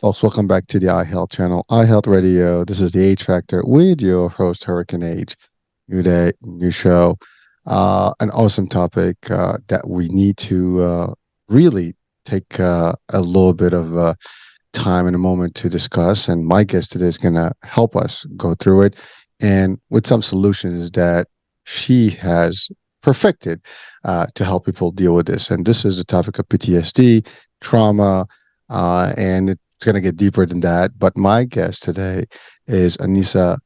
folks. Welcome back to the iHealth channel, iHealth Radio. This is the H Factor with your host, Hurricane H. New day, new show. An awesome topic that we need to really take a little bit of time and a moment to discuss. And my guest today is going to help us go through it and with some solutions that she has perfected to help people deal with this. And this is the topic of PTSD, trauma, and it's going to get deeper than that. But my guest today is Anissa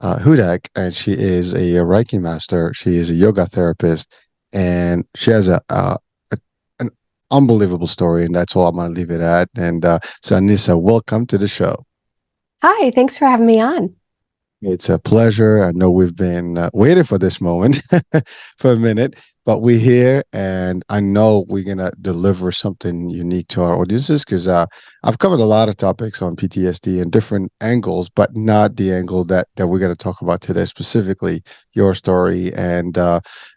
Huda, and she is a Reiki master. She is a yoga therapist, and she has an unbelievable story, and that's all I'm going to leave it at. And so, Anissa, welcome to the show. Hi, thanks for having me on. It's a pleasure. I know we've been waiting for this moment for a minute, but we're here, and I know we're gonna deliver something unique to our audiences because I've covered a lot of topics on PTSD and different angles, but not the angle that we're gonna talk about today, specifically your story, and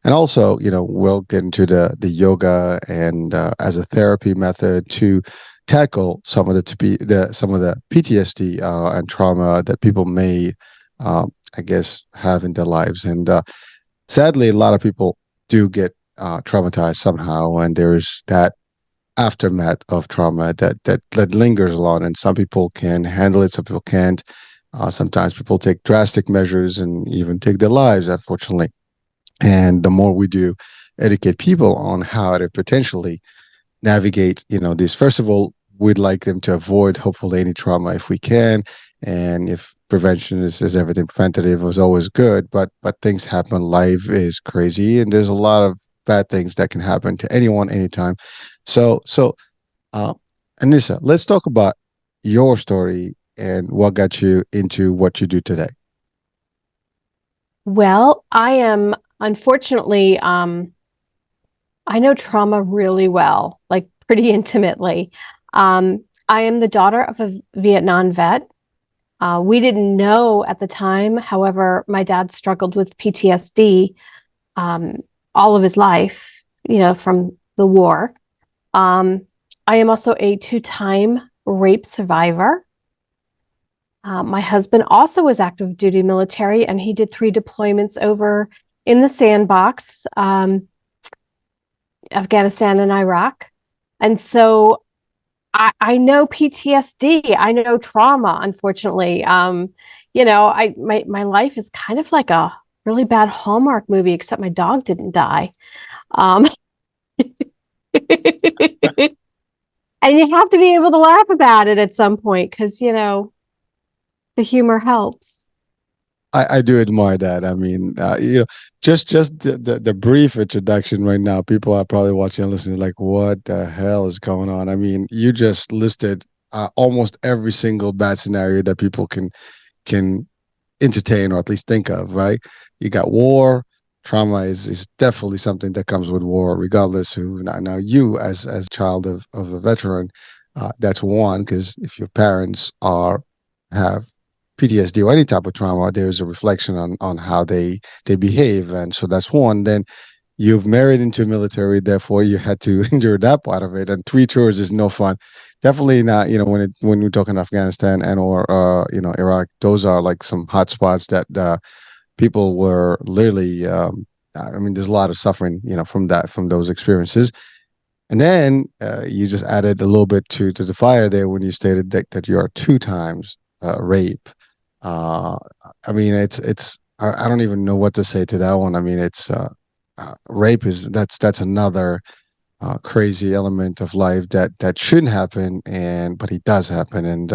also, we'll get into the yoga and as a therapy method to tackle some of the PTSD and trauma that people may I guess, have in their lives. And sadly, a lot of people do get traumatized somehow, and there's that aftermath of trauma that lingers along. And some people can handle it, some people can't. Sometimes people take drastic measures and even take their lives, unfortunately. And the more we do educate people on how to potentially navigate, this, first of all, we'd like them to avoid hopefully any trauma if we can. And if prevention is everything, preventative is always good, but things happen. Life is crazy, and there's a lot of bad things that can happen to anyone, anytime. So, Anissa, let's talk about your story and what got you into what you do today. Well, I am unfortunately, I know trauma really well, like pretty intimately. I am the daughter of a Vietnam vet. We didn't know at the time. However, my dad struggled with PTSD all of his life, from the war. I am also a two-time rape survivor. My husband also was active duty military, and he did 3 deployments over in the sandbox, Afghanistan and Iraq. And so I know PTSD. I know trauma, unfortunately. My life is kind of like a really bad Hallmark movie, except my dog didn't die. Um, and you have to be able to laugh about it at some point because, the humor helps. I do admire that. I mean, just the brief introduction right now, people are probably watching and listening like, what the hell is going on? I mean, you just listed almost every single bad scenario that people can entertain or at least think of, right? You got war, trauma is definitely something that comes with war, regardless who. Now you as a child of a veteran, that's one, because if your parents have PTSD or any type of trauma, there's a reflection on how they behave, and so that's one. Then you've married into military, therefore you had to endure that part of it, and 3 tours is no fun. Definitely not. When we're talking Afghanistan and or Iraq, those are like some hot spots that people were literally. I mean, there's a lot of suffering, from those experiences. And then you just added a little bit to the fire there when you stated that you are 2 times rape. Uh, I mean, I don't even know what to say to that one. I mean, it's rape that's another crazy element of life that shouldn't happen, but it does happen, and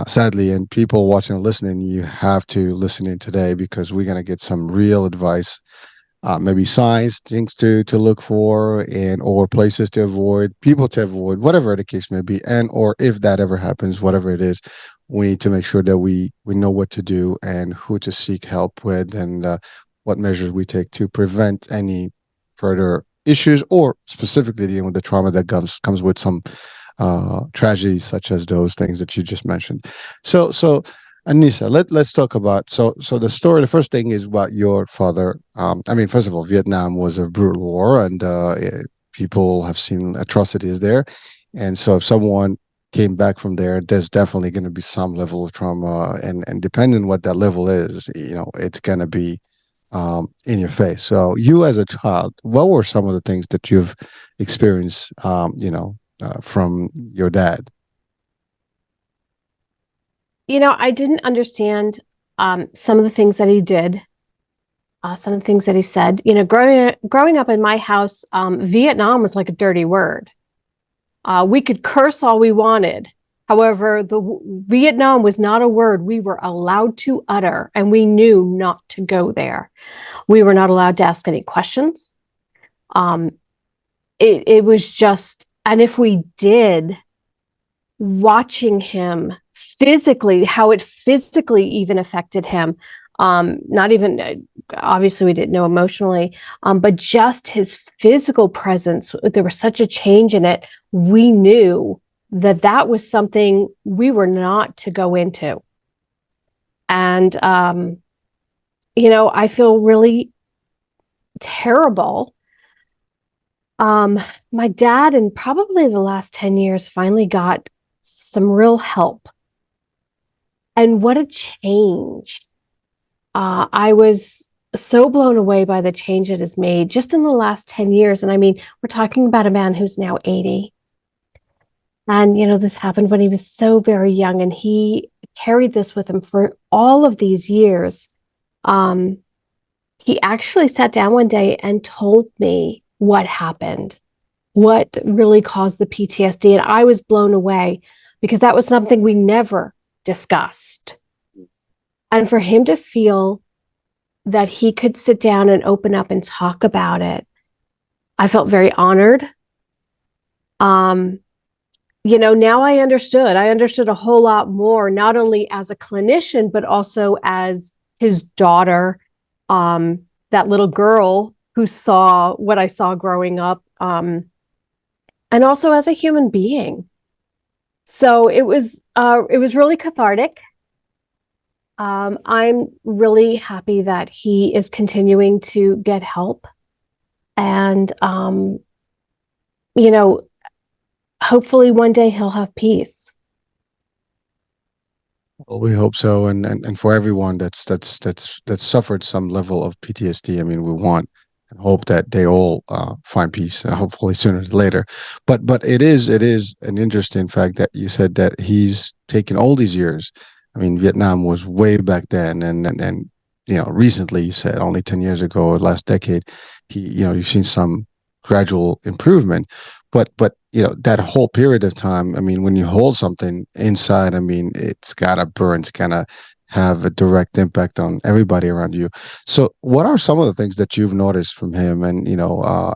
sadly, and people watching and listening, you have to listen in today because we're gonna get some real advice, maybe signs, things to look for, and or places to avoid, people to avoid, whatever the case may be, and or if that ever happens, whatever it is, we need to make sure that we know what to do and who to seek help with, and what measures we take to prevent any further issues, or specifically dealing with the trauma that comes with some tragedies such as those things that you just mentioned. So Anissa, let's talk about so the story. The first thing is about your father. I mean, first of all, Vietnam was a brutal war, and people have seen atrocities there. And so, if someone came back from there, there's definitely going to be some level of trauma, and depending on what that level is, it's going to be in your face. So you as a child, what were some of the things that you've experienced, from your dad? I didn't understand some of the things that he did, some of the things that he said. Growing up in my house, Vietnam was like a dirty word. We could curse all we wanted. However, Vietnam was not a word we were allowed to utter, and we knew not to go there. We were not allowed to ask any questions. Um, it was just, and if we did, watching him physically, how it physically even affected him. Not even, obviously, we didn't know emotionally, but just his physical presence, there was such a change in it. We knew that that was something we were not to go into. And, I feel really terrible. My dad, in probably the last 10 years, finally got some real help. And what a change. I was so blown away by the change it has made just in the last 10 years. And I mean, we're talking about a man who's now 80. And, this happened when he was so very young, and he carried this with him for all of these years. Um, he actually sat down one day and told me what happened, what really caused the PTSD. And I was blown away because that was something we never discussed. And for him to feel that he could sit down and open up and talk about it, I felt very honored. Now I understood. I understood a whole lot more, not only as a clinician, but also as his daughter, that little girl who saw what I saw growing up, and also as a human being. So it was really cathartic. I'm really happy that he is continuing to get help, and you know, hopefully one day he'll have peace. Well, we hope so, and for everyone that's suffered some level of PTSD, I mean, we want and hope that they all find peace, hopefully sooner than later. But it is an interesting fact that you said that he's taken all these years. I mean, Vietnam was way back then, and recently you said only 10 years ago, or last decade, you've seen some gradual improvement, but that whole period of time, I mean, when you hold something inside, I mean, it's gotta burn, it's gonna have a direct impact on everybody around you. So what are some of the things that you've noticed from him, and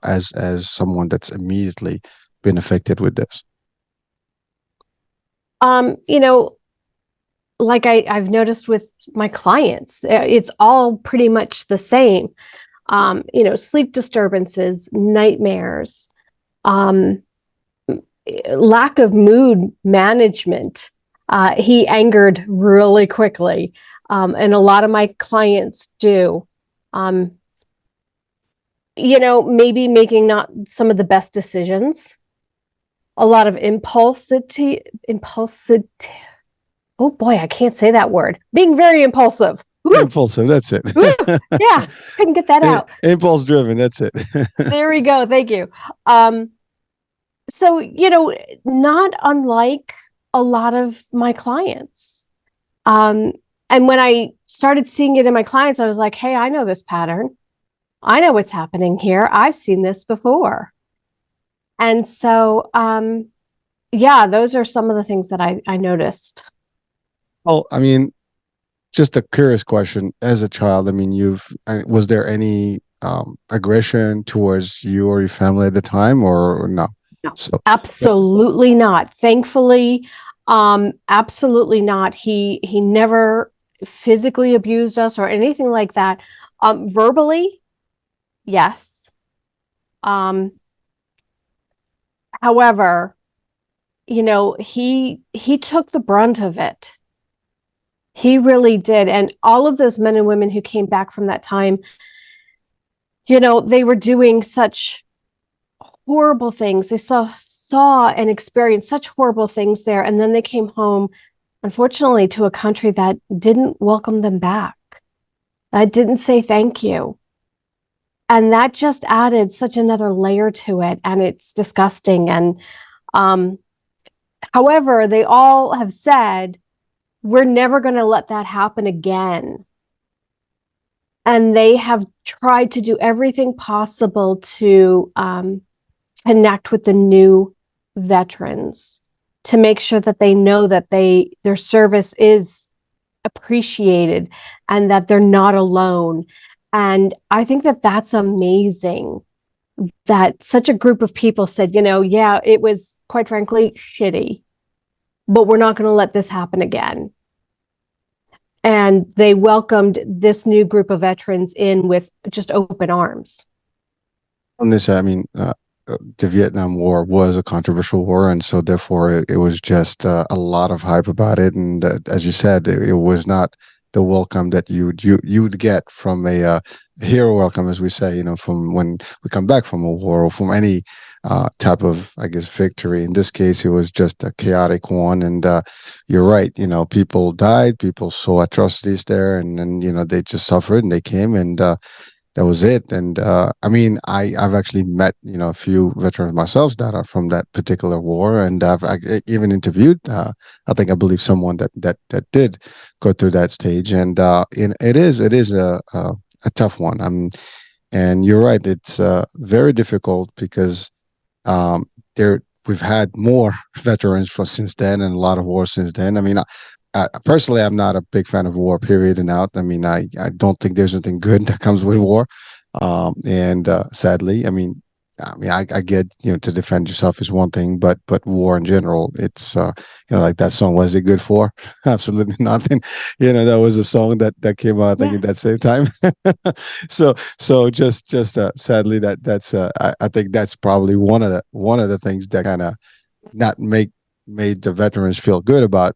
as someone that's immediately been affected with this? Um, you know, like I've noticed with my clients, it's all pretty much the same. Sleep disturbances, nightmares, um, lack of mood management. He angered really quickly, and a lot of my clients do. Um, maybe making not some of the best decisions. A lot of impulsivity. Oh boy, I can't say that word. Being very impulsive. Woo! Impulsive, that's it. Woo! Yeah, couldn't get that out. Impulse driven, that's it. There we go. Thank you. So, not unlike a lot of my clients. Um, and when I started seeing it in my clients, I was like, hey, I know this pattern. I know what's happening here. I've seen this before. And so, yeah, those are some of the things that I noticed. Well, I mean, just a curious question. As a child, I mean, was there any aggression towards you or your family at the time, or no? No, So, but absolutely not. Thankfully, absolutely not. He never physically abused us or anything like that. Verbally, yes. Um, however, he took the brunt of it. He really did. And all of those men and women who came back from that time, they were doing such horrible things. They saw saw and experienced such horrible things there. And then they came home, unfortunately, to a country that didn't welcome them back, that didn't say thank you. And that just added such another layer to it. And it's disgusting. And um, however, they all have said, we're never going to let that happen again. And they have tried to do everything possible to connect with the new veterans to make sure that they know that their service is appreciated and that they're not alone. And I think that that's amazing that such a group of people said, yeah, it was quite frankly shitty, but we're not going to let this happen again. And they welcomed this new group of veterans in with just open arms. On this, I mean, the Vietnam War was a controversial war, and so therefore it was just a lot of hype about it. And as you said, it was not the welcome that you'd get from a hero welcome, as we say, from when we come back from a war or from any type of, I guess, victory. In this case, it was just a chaotic one, and you're right. People died, people saw atrocities there, and then they just suffered, and they came, and that was it. And I mean, I've actually met a few veterans myself that are from that particular war, and I even interviewed. I believe someone that did go through that stage, and it is a tough one. And you're right, it's very difficult because there we've had more veterans from since then, and a lot of wars since then. I mean, personally, I'm not a big fan of war, period and out. I mean, I don't think there's anything good that comes with war. And sadly, I get, to defend yourself is one thing, but war in general, it's like that song, "Was It Good For?" Absolutely nothing. That was a song that came out, I think, Yeah. at that same time. So just sadly, I think that's probably one of the things that kind of not made the veterans feel good about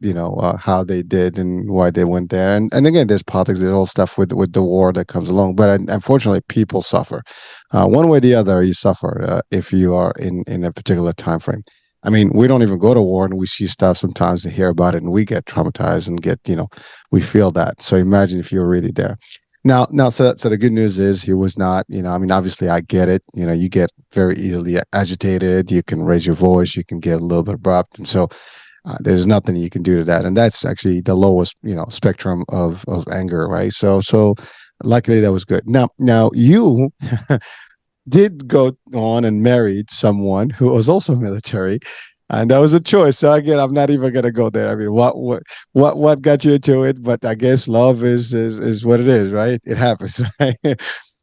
how they did and why they went there. And again, there's politics, there's all stuff with the war that comes along, but unfortunately people suffer one way or the other. You suffer if you are in a particular time frame. I mean, we don't even go to war, and we see stuff sometimes and hear about it, and we get traumatized and we feel that. So imagine if you're really there. Now, so the good news is he was not. I mean, obviously, I get it. You get very easily agitated. You can raise your voice. You can get a little bit abrupt, and so there's nothing you can do to that. And that's actually the lowest, spectrum of anger, right? So luckily that was good. Now you did go on and married someone who was also military, and that was a choice. So again, I'm not even gonna go there. I mean, what got you into it? But I guess love is what it is, right? It happens, right?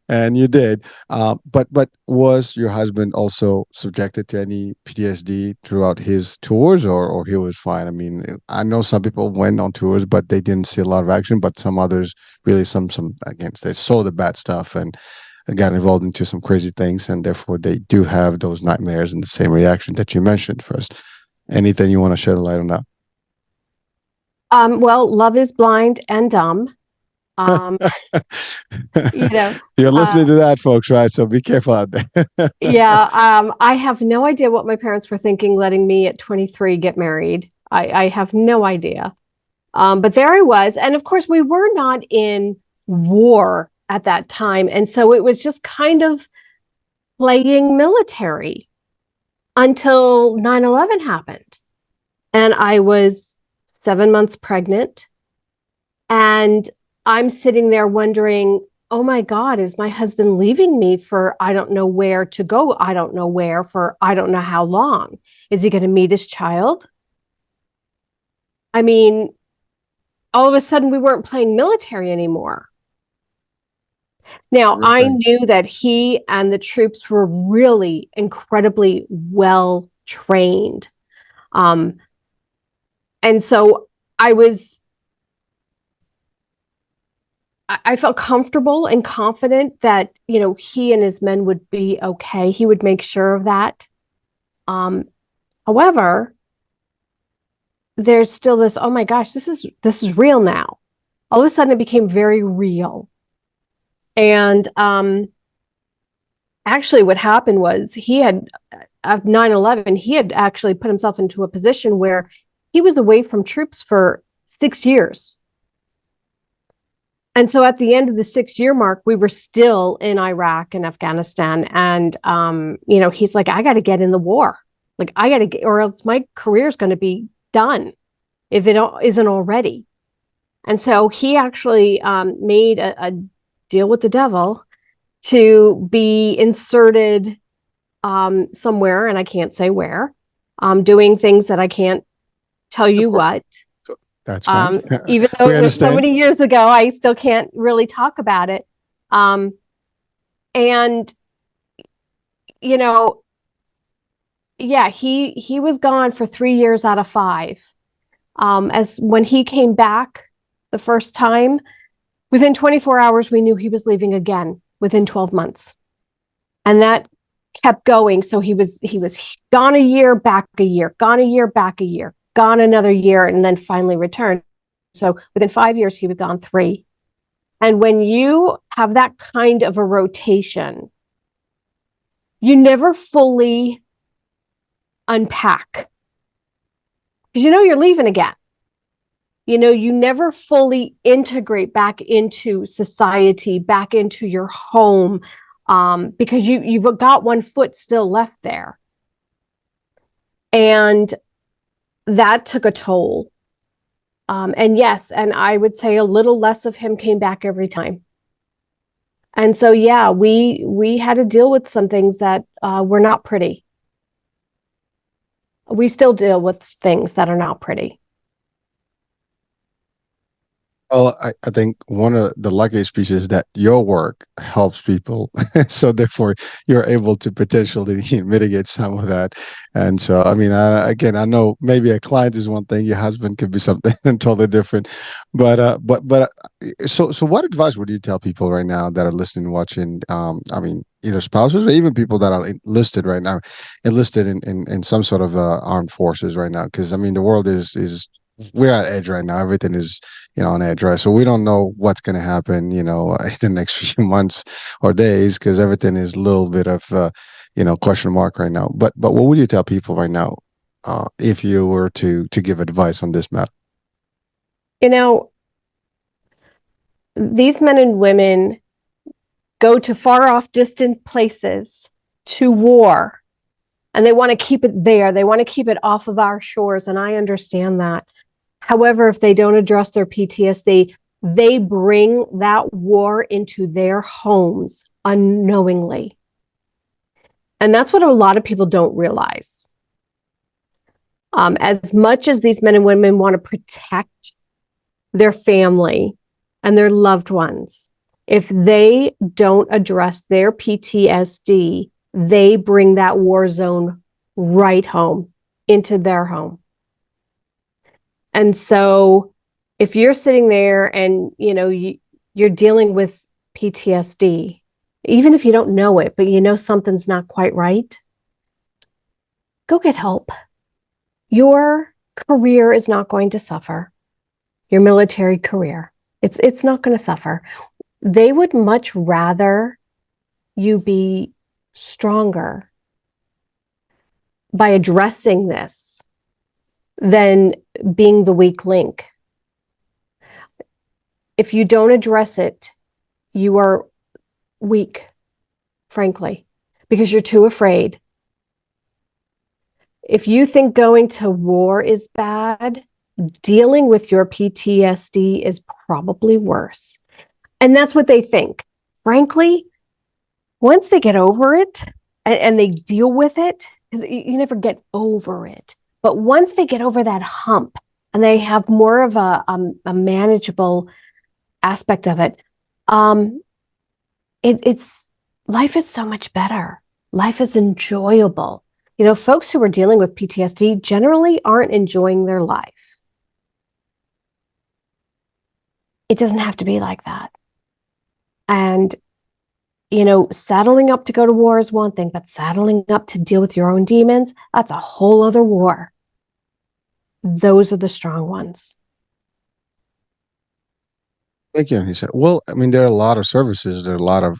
And you did. But was your husband also subjected to any PTSD throughout his tours, or he was fine? I mean, I know some people went on tours, but they didn't see a lot of action. But some others really, some again, they saw the bad stuff and got involved into some crazy things, and therefore they do have those nightmares and the same reaction that you mentioned first. Anything you want to shed a light on that? Well, love is blind and dumb. Um, you know, You're listening uh, to that, folks, right? So be careful out there. yeah, I have no idea what my parents were thinking letting me at 23 get married. I have no idea. But there I was. And of course, we were not in war at that time. And so it was just kind of playing military until 9/11 happened. And I was 7 months pregnant. And I'm sitting there wondering, oh my God, is my husband leaving me for I don't know where to go? I don't know where for I don't know how long. Is he going to meet his child? I mean, all of a sudden we weren't playing military anymore. Now, Sure I things. knew that he and the troops were really incredibly well trained. Um, and so I was I felt comfortable and confident that, he and his men would be okay. He would make sure of that. Um, However, there's still this, oh my gosh, this is real now. All of a sudden it became very real. And actually what happened was he had of 9/11, he had actually put himself into a position where he was away from troops for 6 years. And so at the end of the 6 year mark, we were still in Iraq and Afghanistan. And, he's like, I got to get in the war. Like, I got to get, or else my career is going to be done if it isn't already. And so he actually made a deal with the devil to be inserted somewhere, and I can't say where, doing things that I can't tell you what. That's fine. Even though We it was so understand. many years ago, I still can't really talk about it. And yeah, he was gone for 3 years out of 5. As when he came back the first time, within 24 hours, we knew he was leaving again within 12 months. And that kept going. So he was gone a year, back a year, gone a year, back a year, gone another year, and then finally returned. So within 5 years, he was gone 3. And when you have that kind of a rotation, you never fully unpack, because you're leaving again. You never fully integrate back into society, back into your home, because you've got one foot still left there. And that took a toll. And yes, and I would say a little less of him came back every time. And so, yeah, we had to deal with some things that were not pretty. We still deal with things that are not pretty. Well, I think one of the luckiest pieces is that your work helps people. So therefore, you're able to potentially mitigate some of that. And so, I mean, again, I know maybe a client is one thing, your husband could be something totally different. So what advice would you tell people right now that are listening, watching? I mean, either spouses or even people that are enlisted right now, enlisted in some sort of armed forces right now. Because I mean, the world is we're at edge right now. Everything is on edge, right? So we don't know what's going to happen, in the next few months or days, because everything is a little bit of, question mark right now. But what would you tell people right now, if you were to give advice on this matter? These men and women go to far off, distant places to war, and they want to keep it there. They want to keep it off of our shores, and I understand that. However, if they don't address their PTSD, they bring that war into their homes unknowingly. And that's what a lot of people don't realize. As much as these men and women want to protect their family and their loved ones, if they don't address their PTSD, they bring that war zone right home into their home. And so if you're sitting there and, you're dealing with PTSD, even if you don't know it, but something's not quite right, go get help. Your career is not going to suffer. Your military career, it's not going to suffer. They would much rather you be stronger by addressing this than being the weak link. If you don't address it, you are weak, frankly, because you're too afraid. If you think going to war is bad, dealing with your PTSD is probably worse. And that's what they think. Frankly, once they get over it and they deal with it, because you never get over it, but once they get over that hump and they have more of a manageable aspect of it, it's life is so much better. Life is enjoyable. Folks who are dealing with PTSD generally aren't enjoying their life. It doesn't have to be like that. And, saddling up to go to war is one thing, but saddling up to deal with your own demons, that's a whole other war. Those are the strong ones. Thank you. And he said, well, I mean, there are a lot of services. There are a lot of,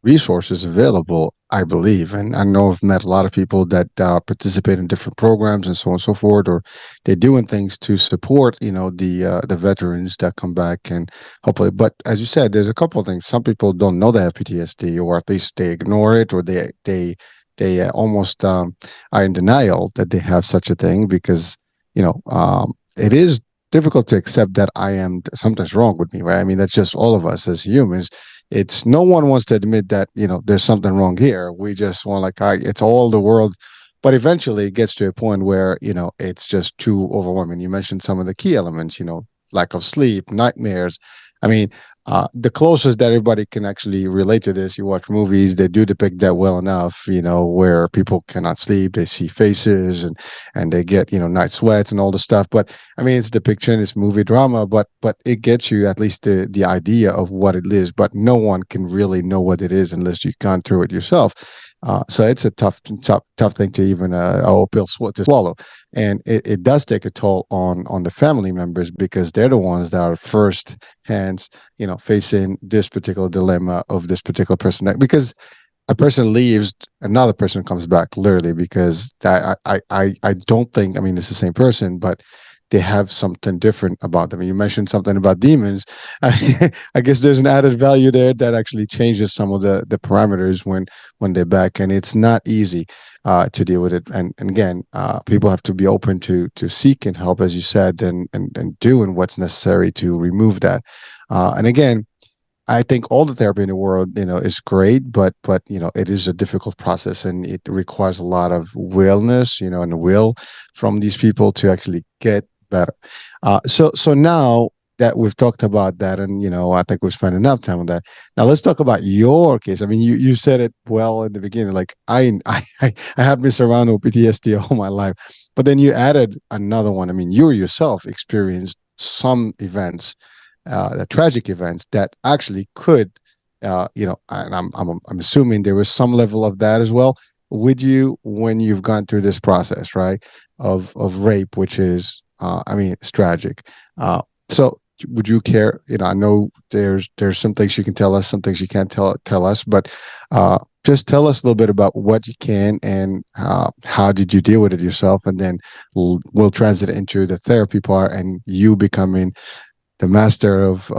resources available, I believe. And I know I've met a lot of people that are participate in different programs and so on and so forth, or they're doing things to support, the veterans that come back and hopefully. But as you said, there's a couple of things. Some people don't know they have PTSD, or at least they ignore it, or they almost are in denial that they have such a thing because it is difficult to accept that I am something's wrong with me, right? I mean, that's just all of us as humans. It's no one wants to admit that there's something wrong here. We just want like it's all the world, but eventually it gets to a point where it's just too overwhelming. You mentioned some of the key elements, lack of sleep, nightmares. I mean, the closest that everybody can actually relate to this, you watch movies, they do depict that well enough, where people cannot sleep, they see faces and they get, night sweats and all the stuff. But I mean, it's depiction, it's movie drama, but it gets you at least the idea of what it is. But no one can really know what it is unless you've gone through it yourself. So it's a tough thing to even pill to swallow, and it does take a toll on the family members because they're the ones that are first hands, facing this particular dilemma of this particular person. Because a person leaves, another person comes back literally because I don't think, I mean, it's the same person, but they have something different about them. You mentioned something about demons. I guess there's an added value there that actually changes some of the parameters when they're back, and it's not easy to deal with it. And again, people have to be open to seeking help, as you said, and doing what's necessary to remove that. And again, I think all the therapy in the world, is great, but it is a difficult process, and it requires a lot of willness, and will from these people to actually get better. So now that we've talked about that, and I think we've spent enough time on that. Now let's talk about your case. I mean, you said it well in the beginning. Like I have been surrounded with PTSD all my life, but then you added another one. I mean, you yourself experienced some events, the tragic events that actually could, and I'm assuming there was some level of that as well with you when you've gone through this process, right? Of rape, which is, I mean, it's tragic. So would you care? I know there's some things you can tell us, some things you can't tell us, but just tell us a little bit about what you can and how did you deal with it yourself, and then we'll transit into the therapy part and you becoming the master of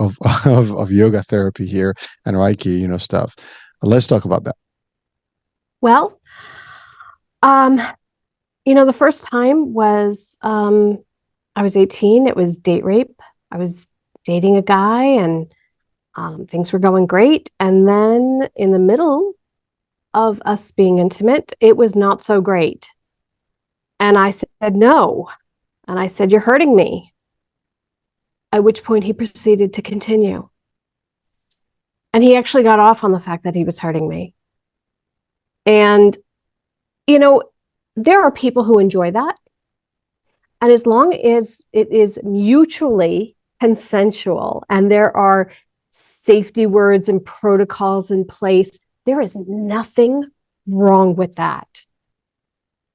yoga therapy here and Reiki, stuff. Let's talk about that. Well, the first time was I was 18. It was date rape. I was dating a guy and things were going great. And then in the middle of us being intimate, it was not so great. And I said, no. And I said, you're hurting me. At which point he proceeded to continue. And he actually got off on the fact that he was hurting me. And, there are people who enjoy that. And as long as it is mutually consensual and there are safety words and protocols in place, there is nothing wrong with that.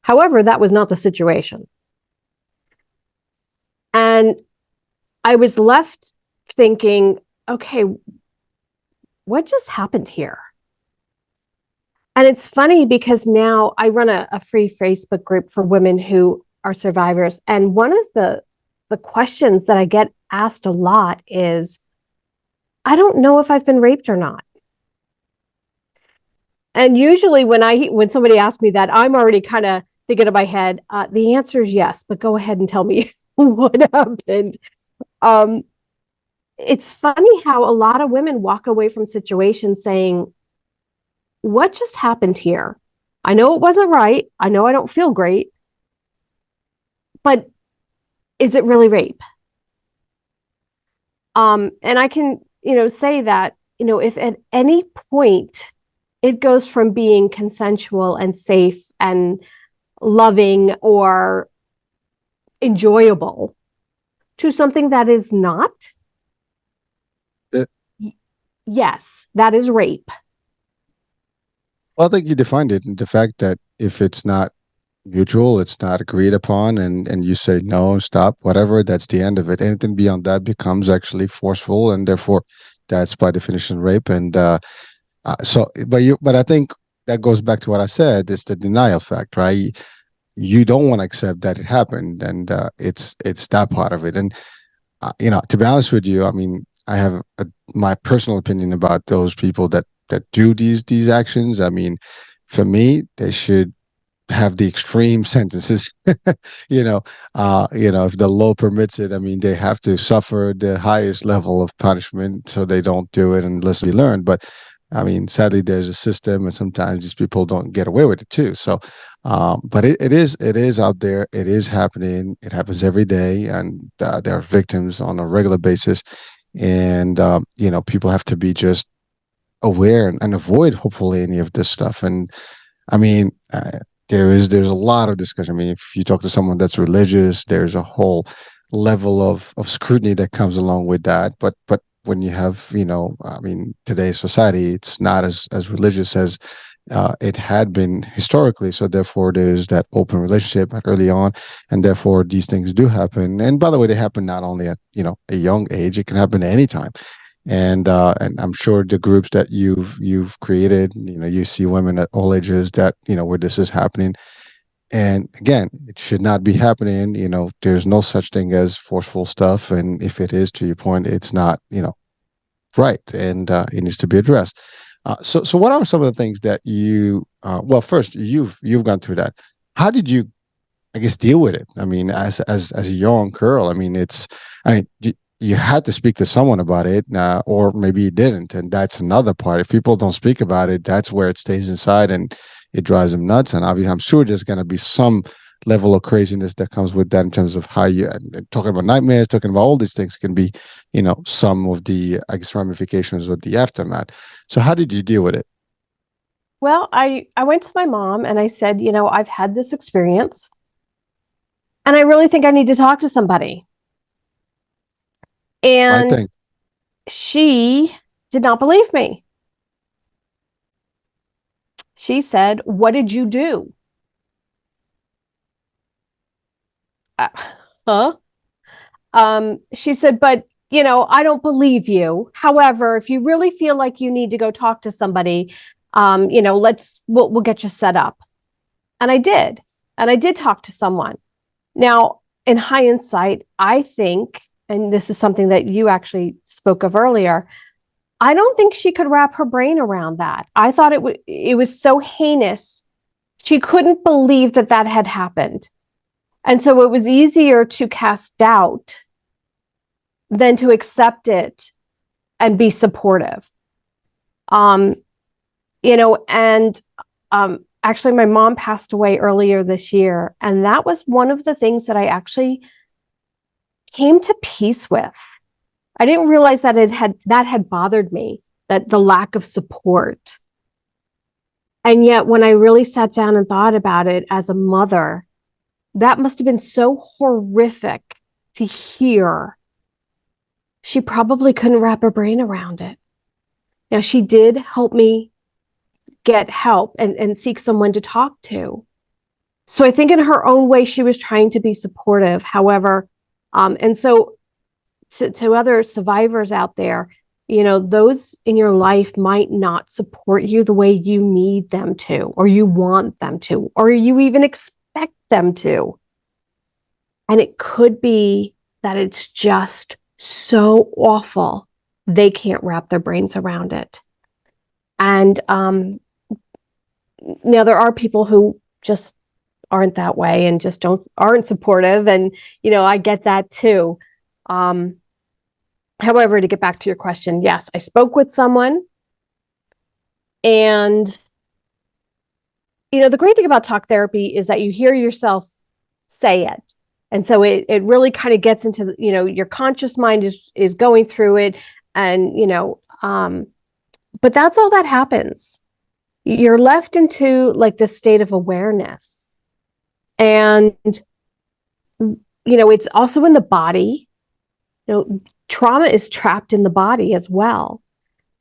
However, that was not the situation. And I was left thinking, okay, what just happened here? And it's funny because now I run a free Facebook group for women who are survivors. And one of the questions that I get asked a lot is, I don't know if I've been raped or not. And usually when somebody asks me that, I'm already kind of thinking in my head, the answer is yes, but go ahead and tell me what happened. It's funny how a lot of women walk away from situations saying, what just happened here? I know it wasn't right. I know I don't feel great, but is it really rape? And I can, say that, if at any point it goes from being consensual and safe and loving or enjoyable to something that is not, yes, that is rape. Well, I think you defined it in the fact that if it's not mutual, it's not agreed upon, and you say no, stop, whatever, that's the end of it. Anything beyond that becomes actually forceful, and therefore that's by definition rape. And But I think that goes back to what I said. It's the denial effect, right? You don't want to accept that it happened, and it's that part of it. And to be honest with you, I mean, I have my personal opinion about those people that do these actions. I mean, for me, they should have the extreme sentences. you know, if the law permits it, I mean, they have to suffer the highest level of punishment so they don't do it unless we learn. But I mean, sadly, there's a system, and sometimes these people don't get away with it too. So, but it is out there. It is happening. It happens every day, and there are victims on a regular basis. And people have to be just aware and avoid hopefully any of this stuff. And I mean, there's a lot of discussion. I mean, if you talk to someone that's religious, there's a whole level of scrutiny that comes along with that. But when you have, I mean, today's society, it's not as religious as it had been historically. So therefore, there's that open relationship early on, and therefore these things do happen. And by the way, they happen not only at a young age; it can happen at any time. And I'm sure the groups that you've created, you see women at all ages that where this is happening. And again, it should not be happening. There's no such thing as forceful stuff, and if it is, to your point, it's not right, and it needs to be addressed. So what are some of the things that well, first, you've gone through that. How did you, I guess, deal with it? I mean, as a young girl, I mean, I mean, you had to speak to someone about it, or maybe you didn't, and that's another part. If people don't speak about it, that's where it stays inside, and it drives them nuts. And obviously, I'm sure there's going to be some level of craziness that comes with that in terms of how you talking about nightmares, talking about all these things can be, some of the, I guess, ramifications of the aftermath. So, how did you deal with it? Well, I went to my mom and I said, I've had this experience and I really think I need to talk to somebody. Right And thing. she did not believe me. She said, "What did you do?" Uh, huh? She said, "But, I don't believe you. However, if you really feel like you need to go talk to somebody, we'll get you set up." And I did. And I did talk to someone. Now, in hindsight, I think, and this is something that you actually spoke of earlier, I don't think she could wrap her brain around that. I thought it was so heinous. She couldn't believe that that had happened. And so it was easier to cast doubt than to accept it and be supportive. Um, and actually my mom passed away earlier this year, and that was one of the things that I actually came to peace with. I didn't realize that that had bothered me, that the lack of support. And yet when I really sat down and thought about it as a mother, that must have been so horrific to hear. She probably couldn't wrap her brain around it. Now, she did help me get help and seek someone to talk to. So I think in her own way, she was trying to be supportive. However, and so to other survivors out there, those in your life might not support you the way you need them to, or you want them to, or you even expect them to. And it could be that it's just so awful, they can't wrap their brains around it. And now there are people who just aren't that way and just aren't supportive. And, I get that too. However, to get back to your question, yes, I spoke with someone. And, the great thing about talk therapy is that you hear yourself say it. And so it really kind of gets into, your conscious mind is going through it. And, but that's all that happens. You're left into like this state of awareness. And, it's also in the body. Trauma is trapped in the body as well.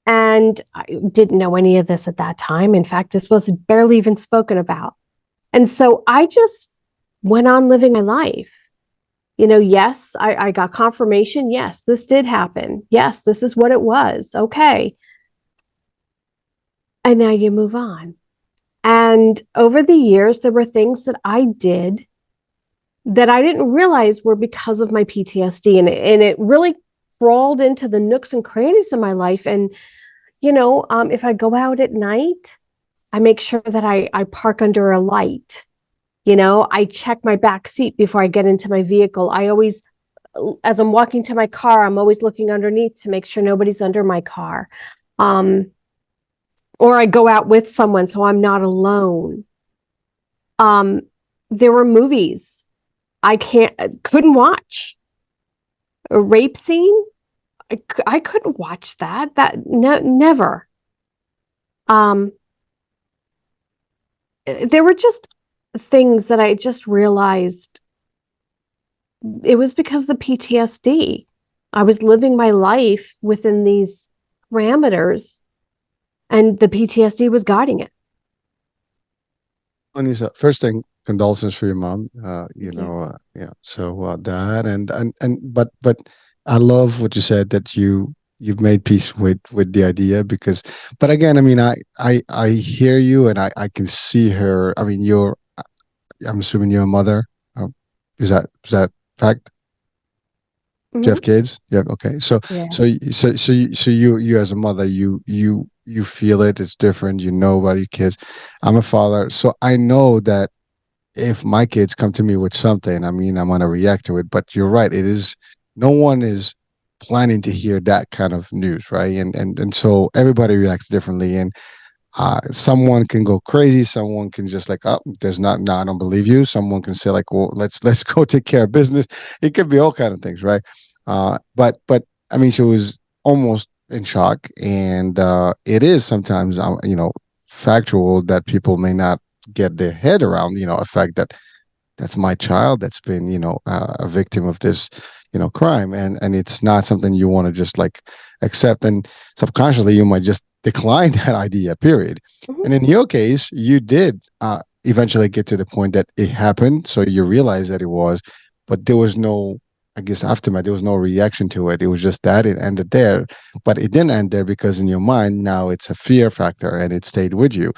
And I didn't know any of this at that time. In fact, this was barely even spoken about. And so I just went on living my life. Yes, I got confirmation. Yes, this did happen. Yes, this is what it was. Okay. and now you move on. And over the years, there were things that I did that I didn't realize were because of my PTSD. And it really crawled into the nooks and crannies of my life. And, if I go out at night, I make sure that I park under a light. I check my back seat before I get into my vehicle. I always, as I'm walking to my car, I'm always looking underneath to make sure nobody's under my car. Um, or I go out with someone so I'm not alone. Um, there were movies couldn't watch. A rape scene, I couldn't watch that. That no, never. Um, there were just things that I just realized it was because of the PTSD. I was living my life within these parameters, and the PTSD was guiding it. Anissa, first thing, condolences for your mom. Thank you. Yeah. So that but I love what you said that you've made peace with the idea because, but again, I mean, I hear you and I can see her. I mean, I'm assuming you're a mother. Um, is that fact? Do you have Hmm. kids? Yeah. Okay. So Yeah, you as a mother, you feel it. It's different. You know about your kids. I'm a father, so I know that if my kids come to me with something, I mean, I'm gonna react to it. But you're right. It is no one is planning to hear that kind of news, right? And so everybody reacts differently, and someone can go crazy. Someone can just like, oh, there's not, no, I don't believe you. Someone can say like, well, let's go take care of business. It could be all kind of things, right? But I mean, she was almost in shock, and it is sometimes, factual that people may not get their head around. A fact that that's my child that's been a victim of this crime, and it's not something you want to just like accept, and subconsciously you might just decline that idea, period. hmm, And in your case you did eventually get to the point that it happened, so you realized that it was, but there was no, I guess, aftermath. There was no reaction to it. It was just that it ended there, but it didn't end there because in your mind now it's a fear factor and it stayed with you,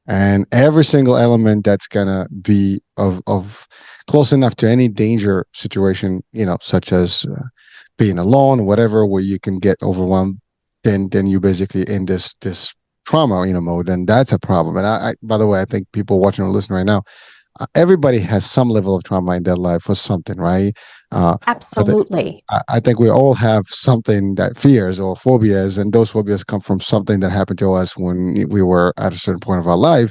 and every single element that's gonna be of close enough to any danger situation, such as being alone, whatever, where you can get overwhelmed, then you basically in this trauma, mode, and that's a problem. And by the way, I think people watching or listening right now, everybody has some level of trauma in their life for something, right? Uh, I, th- absolutely. I think we all have something that fears or phobias, and those phobias come from something that happened to us when we were at a certain point of our life,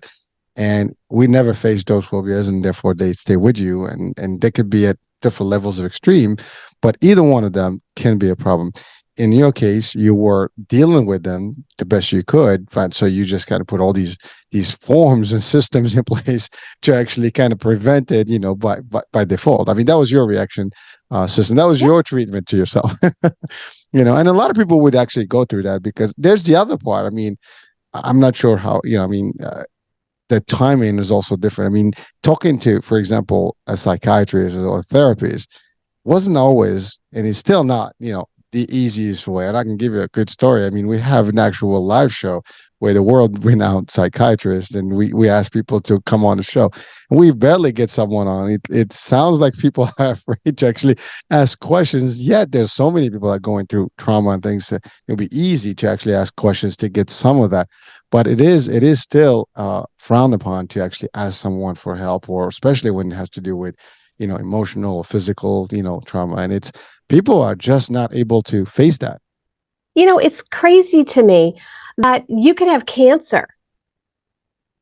and we never face those phobias, and therefore they stay with you, and they could be at different levels of extreme, but either one of them can be a problem. In your case, you were dealing with them the best you could, right? So you just kind of put all these forms and systems in place to actually kind of prevent it, by default. I mean, that was your reaction system. That was Yeah. your treatment to yourself. And a lot of people would actually go through that because there's the other part. I mean, I'm not sure how, I mean, the timing is also different. I mean, talking to, for example, a psychiatrist or a therapist wasn't always, and it's still not, the easiest way. And I can give you a good story. I mean, we have an actual live show where the world renowned psychiatrist, and we ask people to come on the show. And we barely get someone on. It sounds like people are afraid to actually ask questions, yet there's so many people that are going through trauma and things that it'll be easy to actually ask questions to get some of that. But it is still frowned upon to actually ask someone for help, or especially when it has to do with emotional or physical trauma, and it's people are just not able to face that. It's crazy to me that you could have cancer.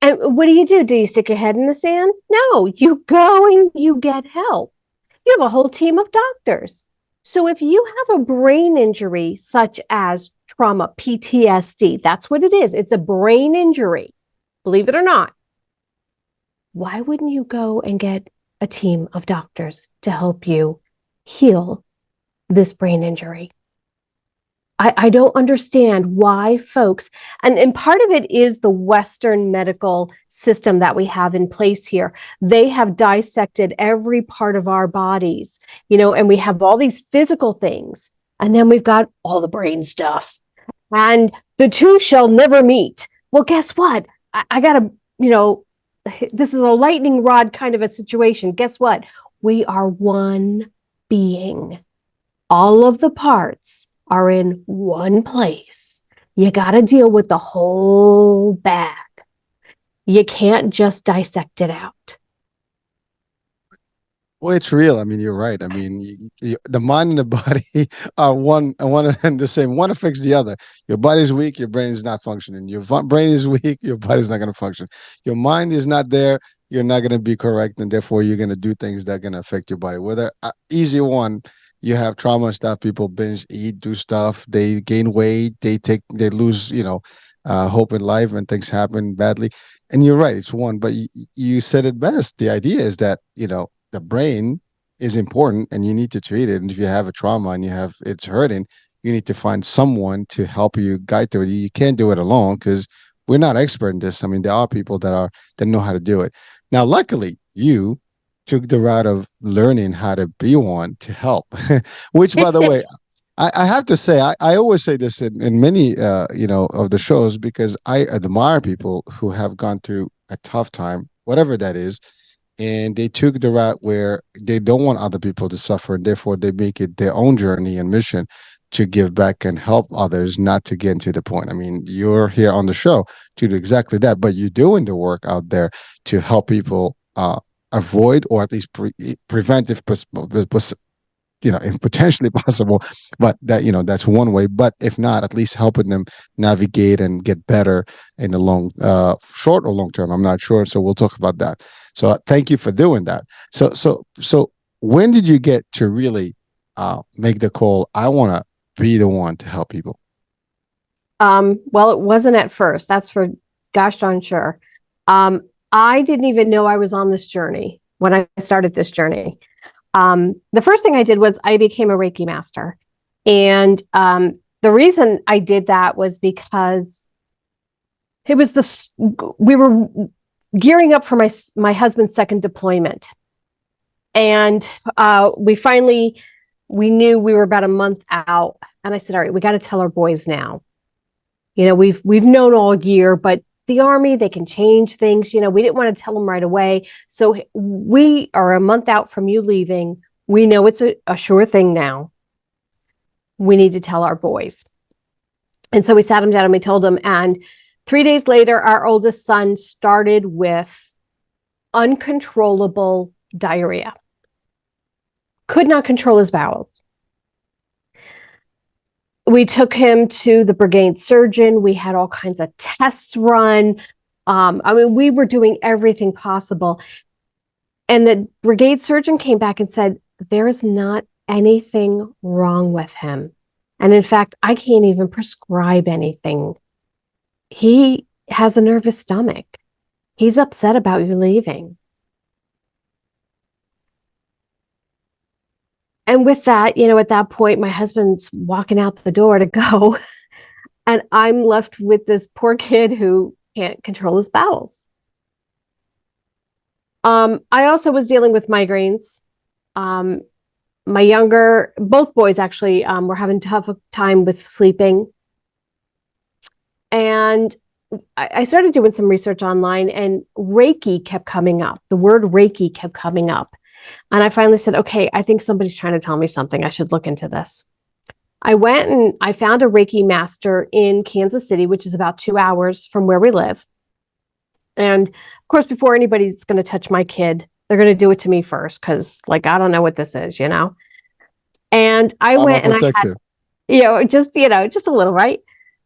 And what do? Do you stick your head in the sand? No, you go and you get help. You have a whole team of doctors. So if you have a brain injury such as trauma, PTSD, that's what it is. It's a brain injury, believe it or not. Why wouldn't you go and get a team of doctors to help you heal this brain injury? I don't understand why folks, and part of it is the Western medical system that we have in place here. They have dissected every part of our bodies, and we have all these physical things, and then we've got all the brain stuff. And the two shall never meet. Well, guess what? I got to, you know, this is a lightning rod kind of a situation. Guess what? We are one being. All of the parts are in one place. You got to deal with the whole bag. You can't just dissect it out. Well, it's real. I mean, you're right. I mean, the mind and the body are one and the same. One affects the other. Your body's weak, your brain is not functioning. Your brain is weak, your body's not going to function. Your mind is not there, you're not going to be correct, and therefore you're going to do things that are going to affect your body. Whether easy one, you have trauma and stuff. People binge eat, do stuff. They gain weight. They lose, hope in life, and things happen badly. And you're right, it's one. But you said it best. The idea is that the brain is important and you need to treat it. And if you have a trauma and it's hurting, you need to find someone to help you guide through it. You can't do it alone because we're not expert in this. I mean, there are people that know how to do it. Now, luckily, you took the route of learning how to be one to help, which, by the way, I have to say, I always say this in many, of the shows because I admire people who have gone through a tough time, whatever that is, and they took the route where they don't want other people to suffer, and therefore they make it their own journey and mission to give back and help others, not to get to the point. I mean, you're here on the show to do exactly that, but you're doing the work out there to help people avoid or at least prevent if if potentially possible, but that's one way. But if not, at least helping them navigate and get better in the short or long term. I'm not sure, so we'll talk about that. So thank you for doing that. So when did you get to really make the call? I want to be the one to help people. Well, it wasn't at first. That's for gosh darn sure. I didn't even know I was on this journey when I started this journey. The first thing I did was I became a Reiki master. And the reason I did that was because it was we were gearing up for my husband's second deployment. And we knew we were about a month out. And I said, all right, we got to tell our boys now. We've known all year, but the Army, they can change things. We didn't want to tell them right away. So we are a month out from you leaving. We know it's a sure thing now. We need to tell our boys. And so we sat them down and we told them. And 3 days later, our oldest son started with uncontrollable diarrhea. Could not control his bowels. We took him to the brigade surgeon. We had all kinds of tests run. We were doing everything possible. And the brigade surgeon came back and said, there is not anything wrong with him. And in fact, I can't even prescribe anything. He has a nervous stomach. He's upset about you leaving. And with that, at that point, my husband's walking out the door to go. And I'm left with this poor kid who can't control his bowels. I also was dealing with migraines. Both boys actually were having a tough time with sleeping. And I started doing some research online, and Reiki kept coming up. The word Reiki kept coming up. And I finally said, okay, I think somebody's trying to tell me something. I should look into this. I went and I found a Reiki master in Kansas City, which is about 2 hours from where we live. And of course, before anybody's going to touch my kid, they're going to do it to me first because, I don't know what this is, And I went and I had, just a little, right?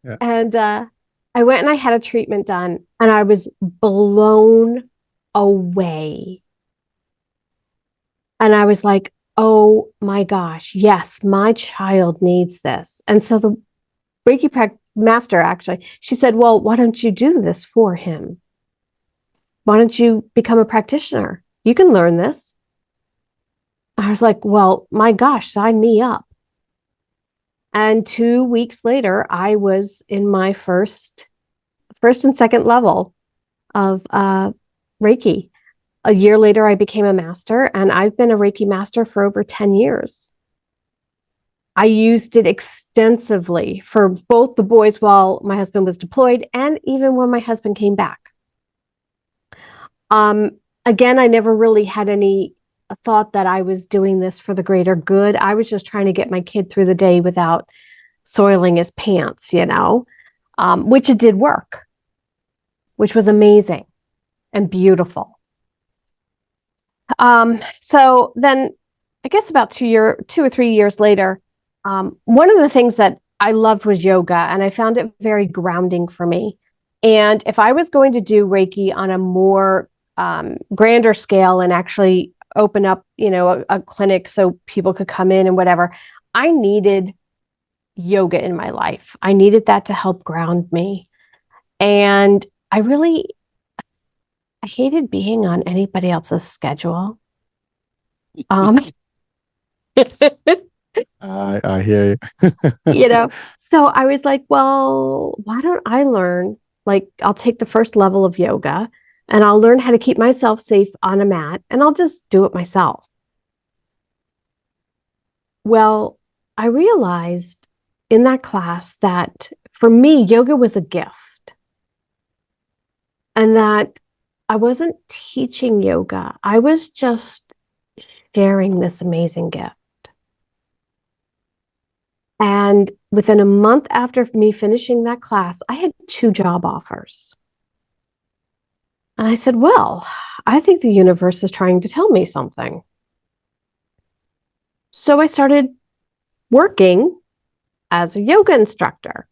Yeah. And I went and I had a treatment done, and I was blown away. And I was like, oh my gosh, yes, my child needs this. And so the Reiki master actually, she said, well, why don't you do this for him? Why don't you become a practitioner? You can learn this. I was like, well, my gosh, sign me up. And 2 weeks later, I was in my first and second level of Reiki. A year later, I became a master, and I've been a Reiki master for over 10 years. I used it extensively for both the boys while my husband was deployed and even when my husband came back. Um, Again, I never really had any thought that I was doing this for the greater good. I was just trying to get my kid through the day without soiling his pants, which it did work, which was amazing and beautiful. So then I guess about 2 or 3 years later, one of the things that I loved was yoga, and I found it very grounding for me. And if I was going to do Reiki on a more grander scale and actually open up, a clinic so people could come in and whatever, I needed yoga in my life. I needed that to help ground me. And I hated being on anybody else's schedule. Um, I hear you. so I was like, well, why don't I learn? Like, I'll take the first level of yoga and I'll learn how to keep myself safe on a mat and I'll just do it myself. Well, I realized in that class that for me, yoga was a gift and that I wasn't teaching yoga. I was just sharing this amazing gift. And within a month after me finishing that class, I had 2 job offers. And I said, well, I think the universe is trying to tell me something. So I started working as a yoga instructor.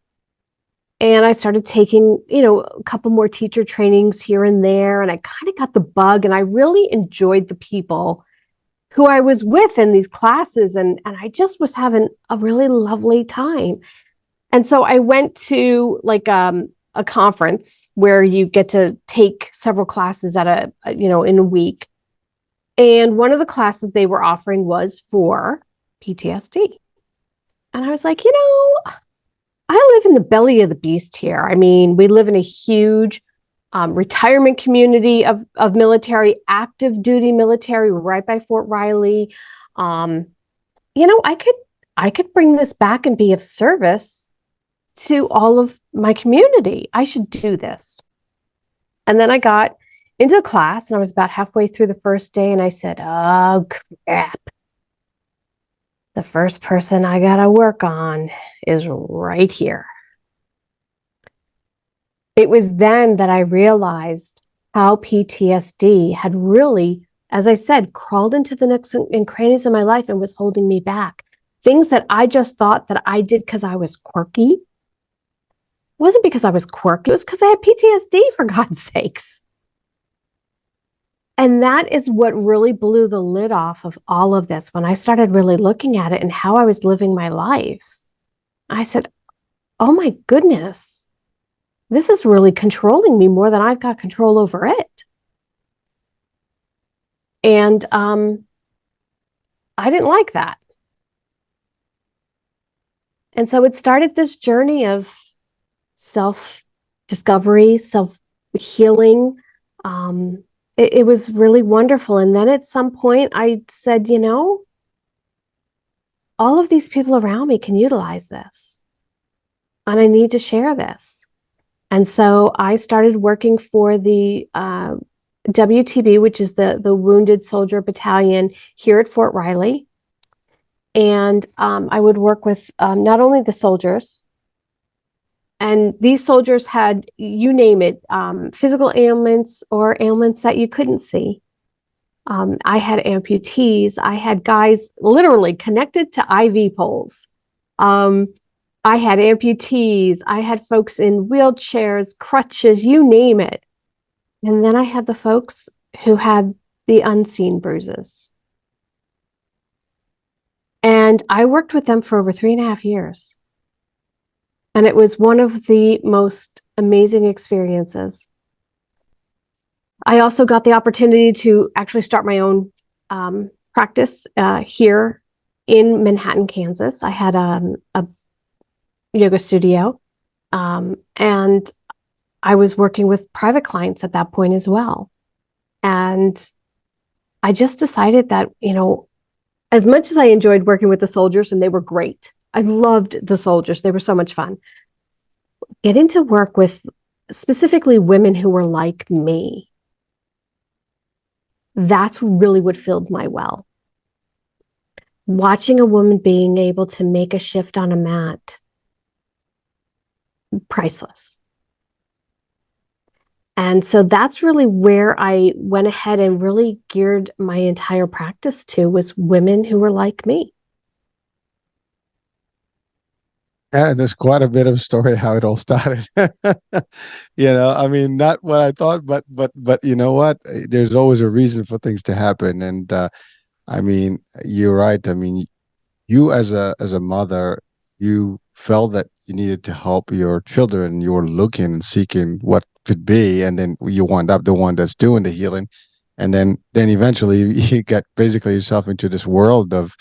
And I started taking, a couple more teacher trainings here and there. And I kind of got the bug and I really enjoyed the people who I was with in these classes. And I just was having a really lovely time. And so I went to like a conference where you get to take several classes in a week. And one of the classes they were offering was for PTSD. And I was like, I live in the belly of the beast here. I mean, we live in a huge retirement community of military, active duty military, right by Fort Riley. I could bring this back and be of service to all of my community. I should do this. And then I got into class and I was about halfway through the first day and I said, oh, crap. The first person I got to work on is right here. It was then that I realized how PTSD had really, as I said, crawled into the nooks and crannies of my life and was holding me back. Things that I just thought that I did because I was quirky. It wasn't because I was quirky. It was because I had PTSD, for God's sakes. And that is what really blew the lid off of all of this. When I started really looking at it and how I was living my life, I said, oh my goodness, this is really controlling me more than I've got control over it. And I didn't like that. And so it started this journey of self-discovery, self-healing. It was really wonderful. And then at some point I said, all of these people around me can utilize this. And I need to share this. And so I started working for the WTB, which is the Wounded Soldier Battalion here at Fort Riley. And I would work with not only the soldiers, and these soldiers had, you name it, physical ailments or ailments that you couldn't see. I had amputees. I had guys literally connected to IV poles. I had amputees. I had folks in wheelchairs, crutches, you name it. And then I had the folks who had the unseen bruises. And I worked with them for over 3.5 years. And it was one of the most amazing experiences. I also got the opportunity to actually start my own practice here in Manhattan, Kansas. I had a yoga studio, and I was working with private clients at that point as well. And I just decided that, as much as I enjoyed working with the soldiers, and they were great, I loved the soldiers. They were so much fun. Getting to work with specifically women who were like me, that's really what filled my well. Watching a woman being able to make a shift on a mat, priceless. And so that's really where I went ahead and really geared my entire practice to, was women who were like me. Yeah, there's quite a bit of story how it all started. I mean, not what I thought, but you know what? There's always a reason for things to happen, and I mean, you're right. I mean, you as a mother, you felt that you needed to help your children. You were looking and seeking what could be, and then you wind up the one that's doing the healing, and then eventually you get basically yourself into this world of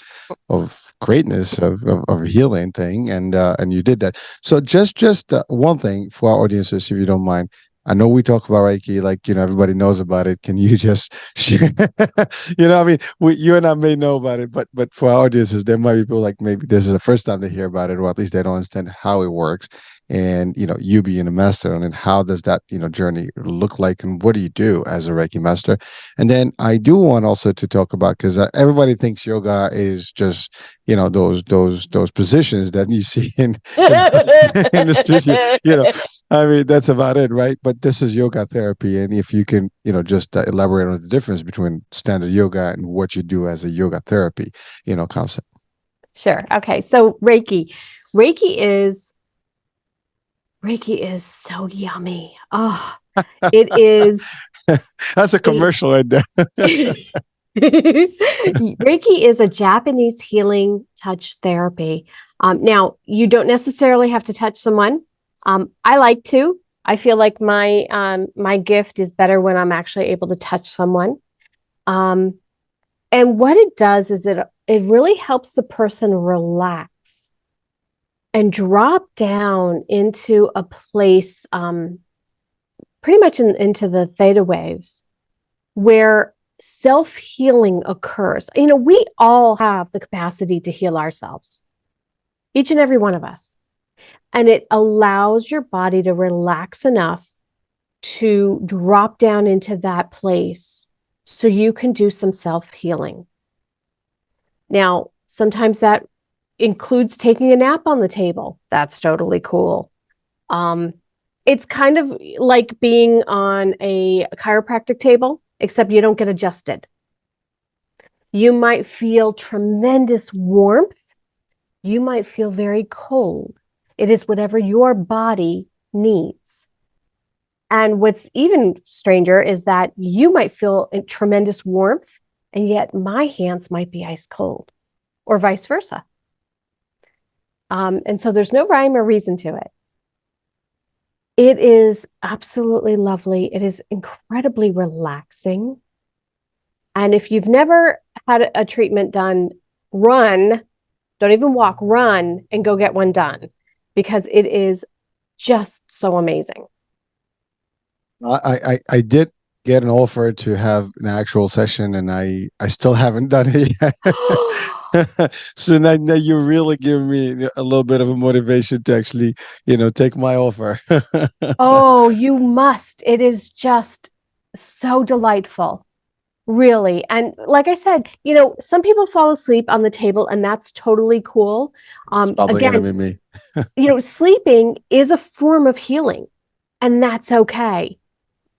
greatness of healing thing, and you did that. So just one thing for our audiences, if you don't mind. I know we talk about Reiki, like everybody knows about it. Can you just share? I mean, you and I may know about it, but for our audiences, there might be people like maybe this is the first time they hear about it, or at least they don't understand how it works. And you being a master, and then how does that journey look like, and what do you do as a Reiki master? And then I do want also to talk about, because everybody thinks yoga is just those positions that you see in, in the studio. I mean, that's about it, right? But this is yoga therapy, and if you can just elaborate on the difference between standard yoga and what you do as a yoga therapy concept. Sure. Okay. So Reiki is Reiki is so yummy. Oh, it is That's a a commercial right there. Reiki is a Japanese healing touch therapy. Now, you don't necessarily have to touch someone. I like to. I feel like my gift is better when I'm actually able to touch someone. Um, and what it does is it really helps the person relax and drop down into a place, pretty much into the theta waves, where self-healing occurs. We all have the capacity to heal ourselves, each and every one of us. And it allows your body to relax enough to drop down into that place so you can do some self-healing. Now, sometimes that includes taking a nap on the table. That's totally cool. Um, it's kind of like being on a chiropractic table, except you don't get adjusted. You might feel tremendous warmth. You might feel very cold. It is whatever your body needs. And what's even stranger is that you might feel tremendous warmth, and yet my hands might be ice cold, or vice versa. And so there's no rhyme or reason to it. It is absolutely lovely. It is incredibly relaxing. And if you've never had a treatment done, run, don't even walk, run and go get one done, because it is just so amazing. I did get an offer to have an actual session, and I still haven't done it yet. So now you really give me a little bit of a motivation to actually take my offer. Oh, you must. It is just so delightful, really. And like I said, some people fall asleep on the table, and that's totally cool. It's probably gonna Again, be me. sleeping is a form of healing, and that's okay.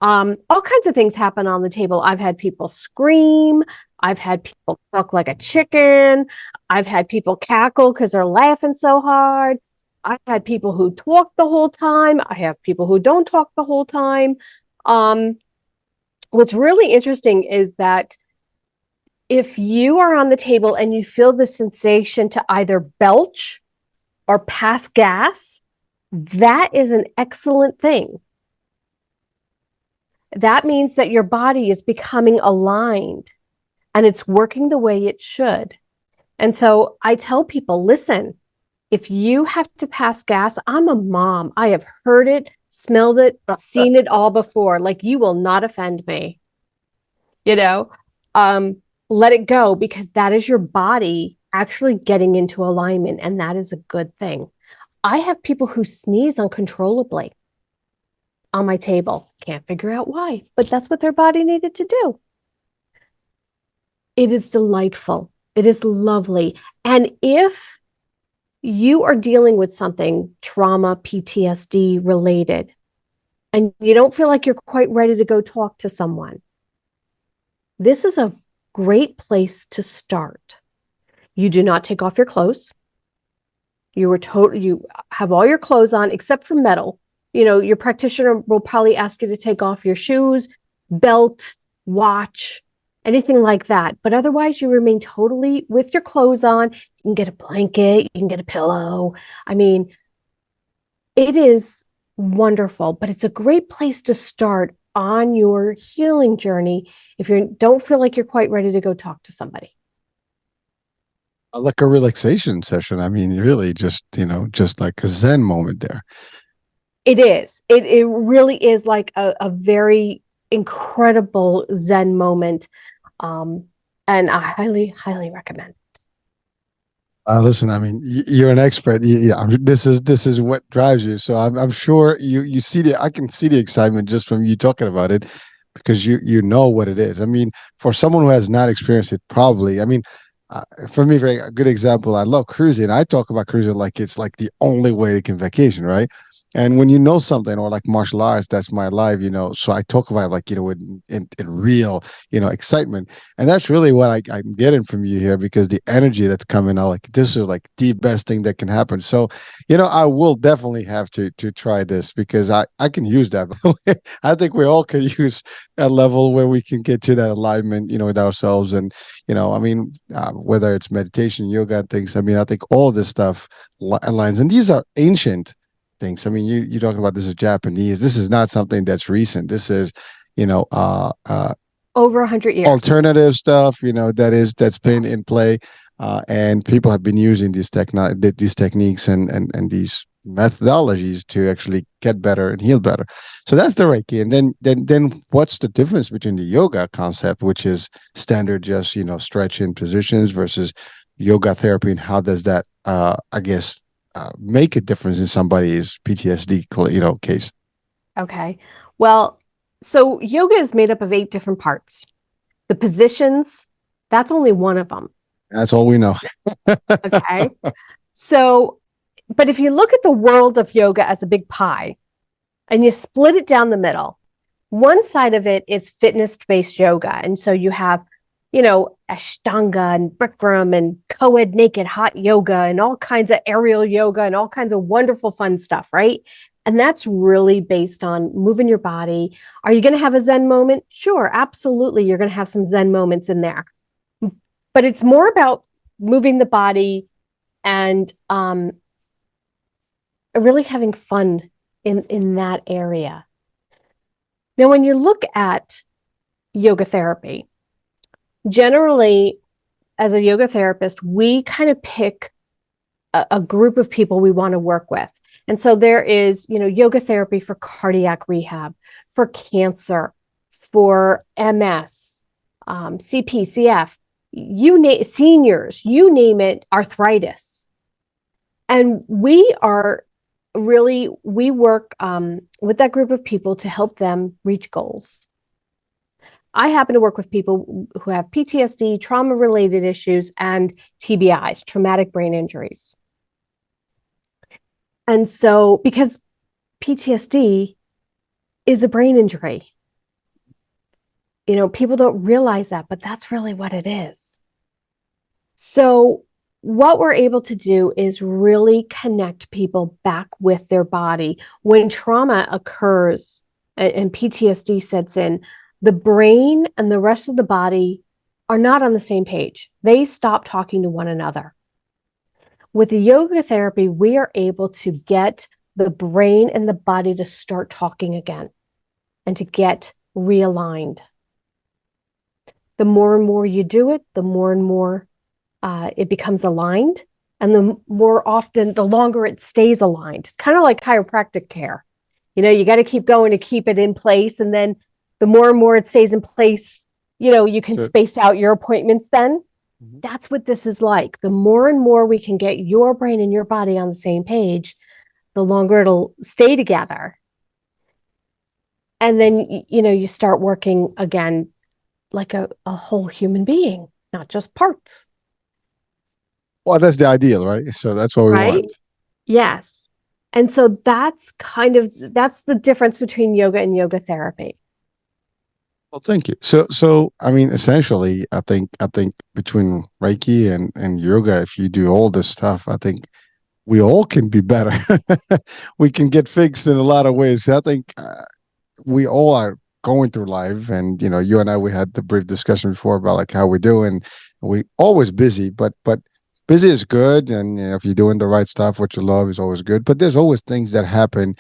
All kinds of things happen on the table. I've had people scream. I've had people talk like a chicken. I've had people cackle because they're laughing so hard. I've had people who talk the whole time. I have people who don't talk the whole time. Um, what's really interesting is that if you are on the table and you feel the sensation to either belch or pass gas, that is an excellent thing. That means that your body is becoming aligned and it's working the way it should. And so I tell people, listen, if you have to pass gas, I'm a mom. I have heard it, smelled it, seen it all before. Like, you will not offend me, you know? Um, let it go, because that is your body actually getting into alignment, and that is a good thing. I have people who sneeze uncontrollably on my table. Can't figure out why, but that's what their body needed to do. It is delightful. It is lovely. And if you are dealing with something trauma, PTSD related, and you don't feel like you're quite ready to go talk to someone, this is a great place to start. You do not take off your clothes. You have all your clothes on except for metal. Your practitioner will probably ask you to take off your shoes, belt, watch, anything like that. But otherwise, you remain totally with your clothes on. You can get a blanket, you can get a pillow. I mean, it is wonderful, but it's a great place to start on your healing journey if you don't feel like you're quite ready to go talk to somebody. Like a relaxation session. I mean, really just, just like a Zen moment there. It is. It really is like a very incredible Zen moment. Um, and I highly, highly recommend. Listen, I mean, you're an expert. This is what drives you. So I'm sure you see I can see the excitement just from you talking about it, because you know what it is. I mean, for someone who has not experienced it, probably. I mean, for me, very a good example. I love cruising. I talk about cruising like it's like the only way to can vacation, right? And when you know something, or like martial arts, that's my life, So I talk about it like, in real, excitement. And that's really what I'm getting from you here, because the energy that's coming out, like this is like the best thing that can happen. So, I will definitely have to try this, because I can use that. I think we all can use a level where we can get to that alignment, with ourselves. And, I mean, whether it's meditation, yoga, and things, I mean, I think all this stuff aligns. And these are ancient things. I mean, you talking about this is Japanese. This is not something that's recent. This is, you know, uh, uh, Over 100 years. alternative stuff. That's Yeah. been in play, and people have been using these techniques and these methodologies to actually get better and heal better. So that's the Reiki. And then what's the difference between the yoga concept, which is standard, just stretching positions, versus yoga therapy, and how does that, I guess, make a difference in somebody's PTSD, case? Okay. Well, so yoga is made up of 8 different parts. The positions, that's only one of them. That's all we know. Okay. So, but if you look at the world of yoga as a big pie and you split it down the middle, one side of it is fitness-based yoga. And so you have, Ashtanga and Bikram and co-ed naked hot yoga and all kinds of aerial yoga and all kinds of wonderful fun stuff, right? And that's really based on moving your body. Are you going to have a Zen moment? Sure, absolutely. You're going to have some Zen moments in there. But it's more about moving the body and really having fun in that area. Now, when you look at yoga therapy, generally, as a yoga therapist, we kind of pick a group of people we want to work with. And so there is, yoga therapy for cardiac rehab, for cancer, for MS, CP, CF, seniors, you name it, arthritis. And we work with that group of people to help them reach goals. I happen to work with people who have PTSD, trauma related issues, and TBIs, traumatic brain injuries. And so, because PTSD is a brain injury, people don't realize that, but that's really what it is. So, what we're able to do is really connect people back with their body. When trauma occurs and PTSD sets in, the brain and the rest of the body are not on the same page. They stop talking to one another. With the yoga therapy, we are able to get the brain and the body to start talking again and to get realigned. The more and more you do it, the more and more it becomes aligned. And the more often, the longer it stays aligned. It's kind of like chiropractic care. You got to keep going to keep it in place. And then the more and more it stays in place, You can So, space out your appointments then. mhm. That's what this is like. The more and more we can get your brain and your body on the same page, the longer it'll stay together. And then, you start working again like a whole human being, not just parts, Well, that's the ideal, right? So that's what we right? want. Yes. And so that's the difference between yoga and yoga therapy. Well, thank you. So I mean, essentially, I think between Reiki and yoga, if you do all this stuff, I think we all can be better. We can get fixed in a lot of ways. I think we all are going through life, and you and I, we had the brief discussion before about like how we're doing. We always busy, but busy is good, and if you're doing the right stuff, what you love is always good. But there's always things that happen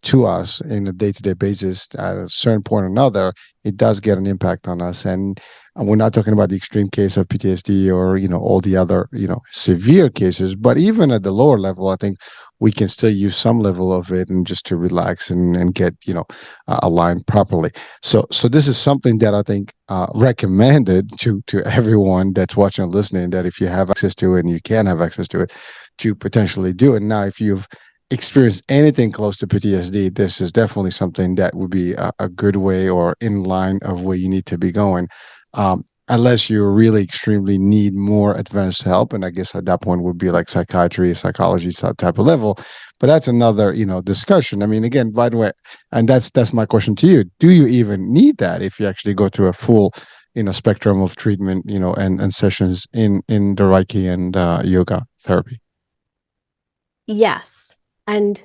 to us in a day-to-day basis. At a certain point or another, it does get an impact on us, and we're not talking about the extreme case of PTSD or all the other severe cases, but even at the lower level, I think we can still use some level of it and just to relax and get aligned properly. So this is something that I think recommended to everyone that's watching and listening, that if you have access to it and you can have access to it, to potentially do it. Now, if you've experienced anything close to PTSD, this is definitely something that would be a good way or in line of where you need to be going. Unless you really extremely need more advanced help, and I guess at that point would be like psychiatry, psychology type of level. But that's another discussion. I mean, again, by the way, and that's my question to you: do you even need that if you actually go through a full spectrum of treatment, and sessions in the Reiki and yoga therapy? Yes. And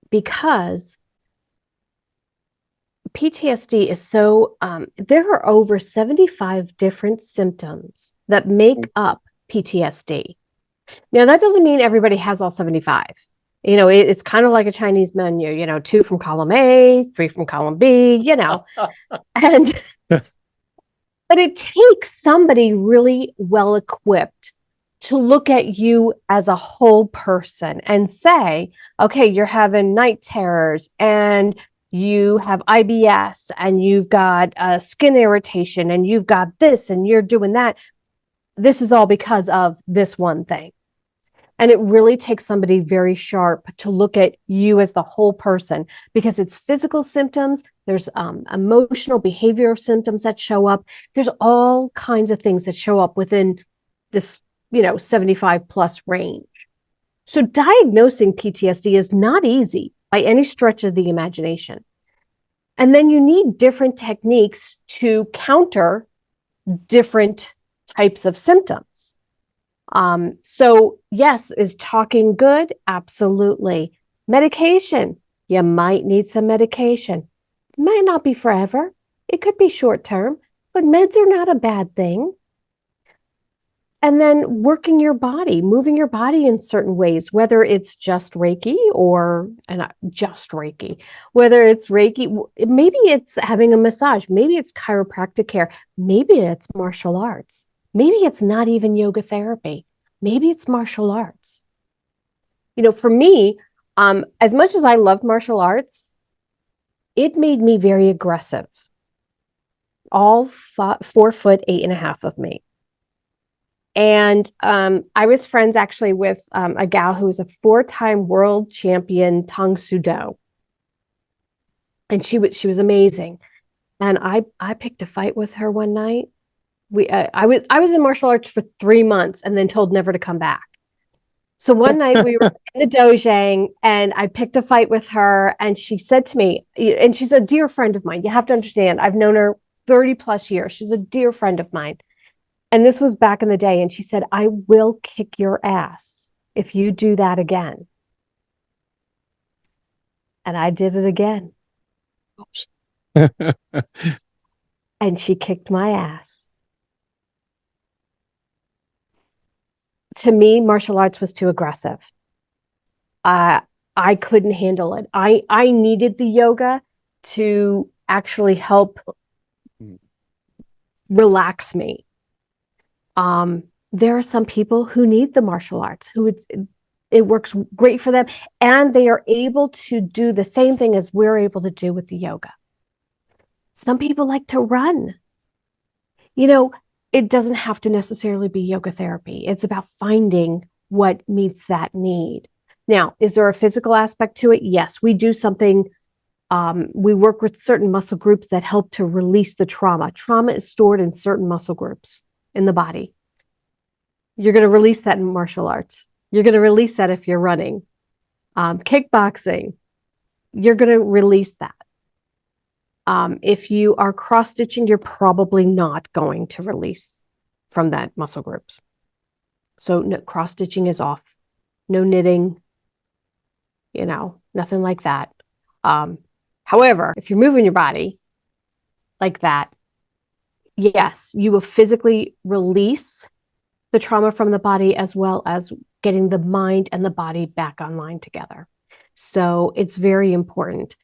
because PTSD is there are over 75 different symptoms that make up PTSD. Now, that doesn't mean everybody has all 75. It's kind of like a Chinese menu, two from column A, three from column B, and but it takes somebody really well equipped to look at you as a whole person and say, okay, you're having night terrors and you have IBS and you've got skin irritation and you've got this and you're doing that. This is all because of this one thing. And it really takes somebody very sharp to look at you as the whole person, because it's physical symptoms, there's emotional behavioral symptoms that show up. There's all kinds of things that show up within this, 75 plus range. So diagnosing PTSD is not easy by any stretch of the imagination. And then you need different techniques to counter different types of symptoms. So yes, is talking good? Absolutely. Medication. You might need some medication. It might not be forever. It could be short term, but meds are not a bad thing. And then working your body, moving your body in certain ways, whether it's just Reiki or not just Reiki, whether it's Reiki, maybe it's having a massage, maybe it's chiropractic care, maybe it's martial arts, maybe it's not even yoga therapy, maybe it's martial arts. For me, as much as I loved martial arts, it made me very aggressive. All 4'8" and a half of me. And I was friends actually with a gal who was a 4-time world champion Tang Soo Do. And she was amazing. And I picked a fight with her one night. I was in martial arts for 3 months and then told never to come back. So one night we were in the dojang and I picked a fight with her, and she said to me, and she's a dear friend of mine. You have to understand, I've known her 30 plus years. She's a dear friend of mine. And this was back in the day. And she said, I will kick your ass if you do that again. And I did it again. And she kicked my ass. To me, martial arts was too aggressive. I couldn't handle it. I needed the yoga to actually help relax me. There are some people who need the martial arts, it works great for them, and they are able to do the same thing as we're able to do with the yoga. Some people like to run. You know, it doesn't have to necessarily be yoga therapy. It's about finding what meets that need. Now, is there a physical aspect to it? Yes, we do something. We work with certain muscle groups that help to release the trauma. Trauma is stored in certain muscle groups in the body. You're going to release that in martial arts. You're going to release that if you're running. Kickboxing, you're going to release that. If you are cross stitching, you're probably not going to release from that muscle groups. So no, cross stitching is off. No knitting, nothing like that. However, if you're moving your body like that, yes, you will physically release the trauma from the body as well as getting the mind and the body back online together. So it's very important.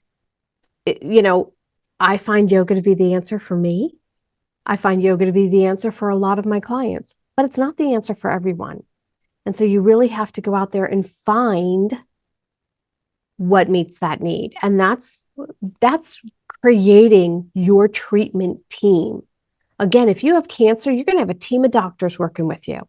I find yoga to be the answer for me. I find yoga to be the answer for a lot of my clients, but it's not the answer for everyone. And so you really have to go out there and find what meets that need. And that's creating your treatment team. Again, if you have cancer, you're going to have a team of doctors working with you.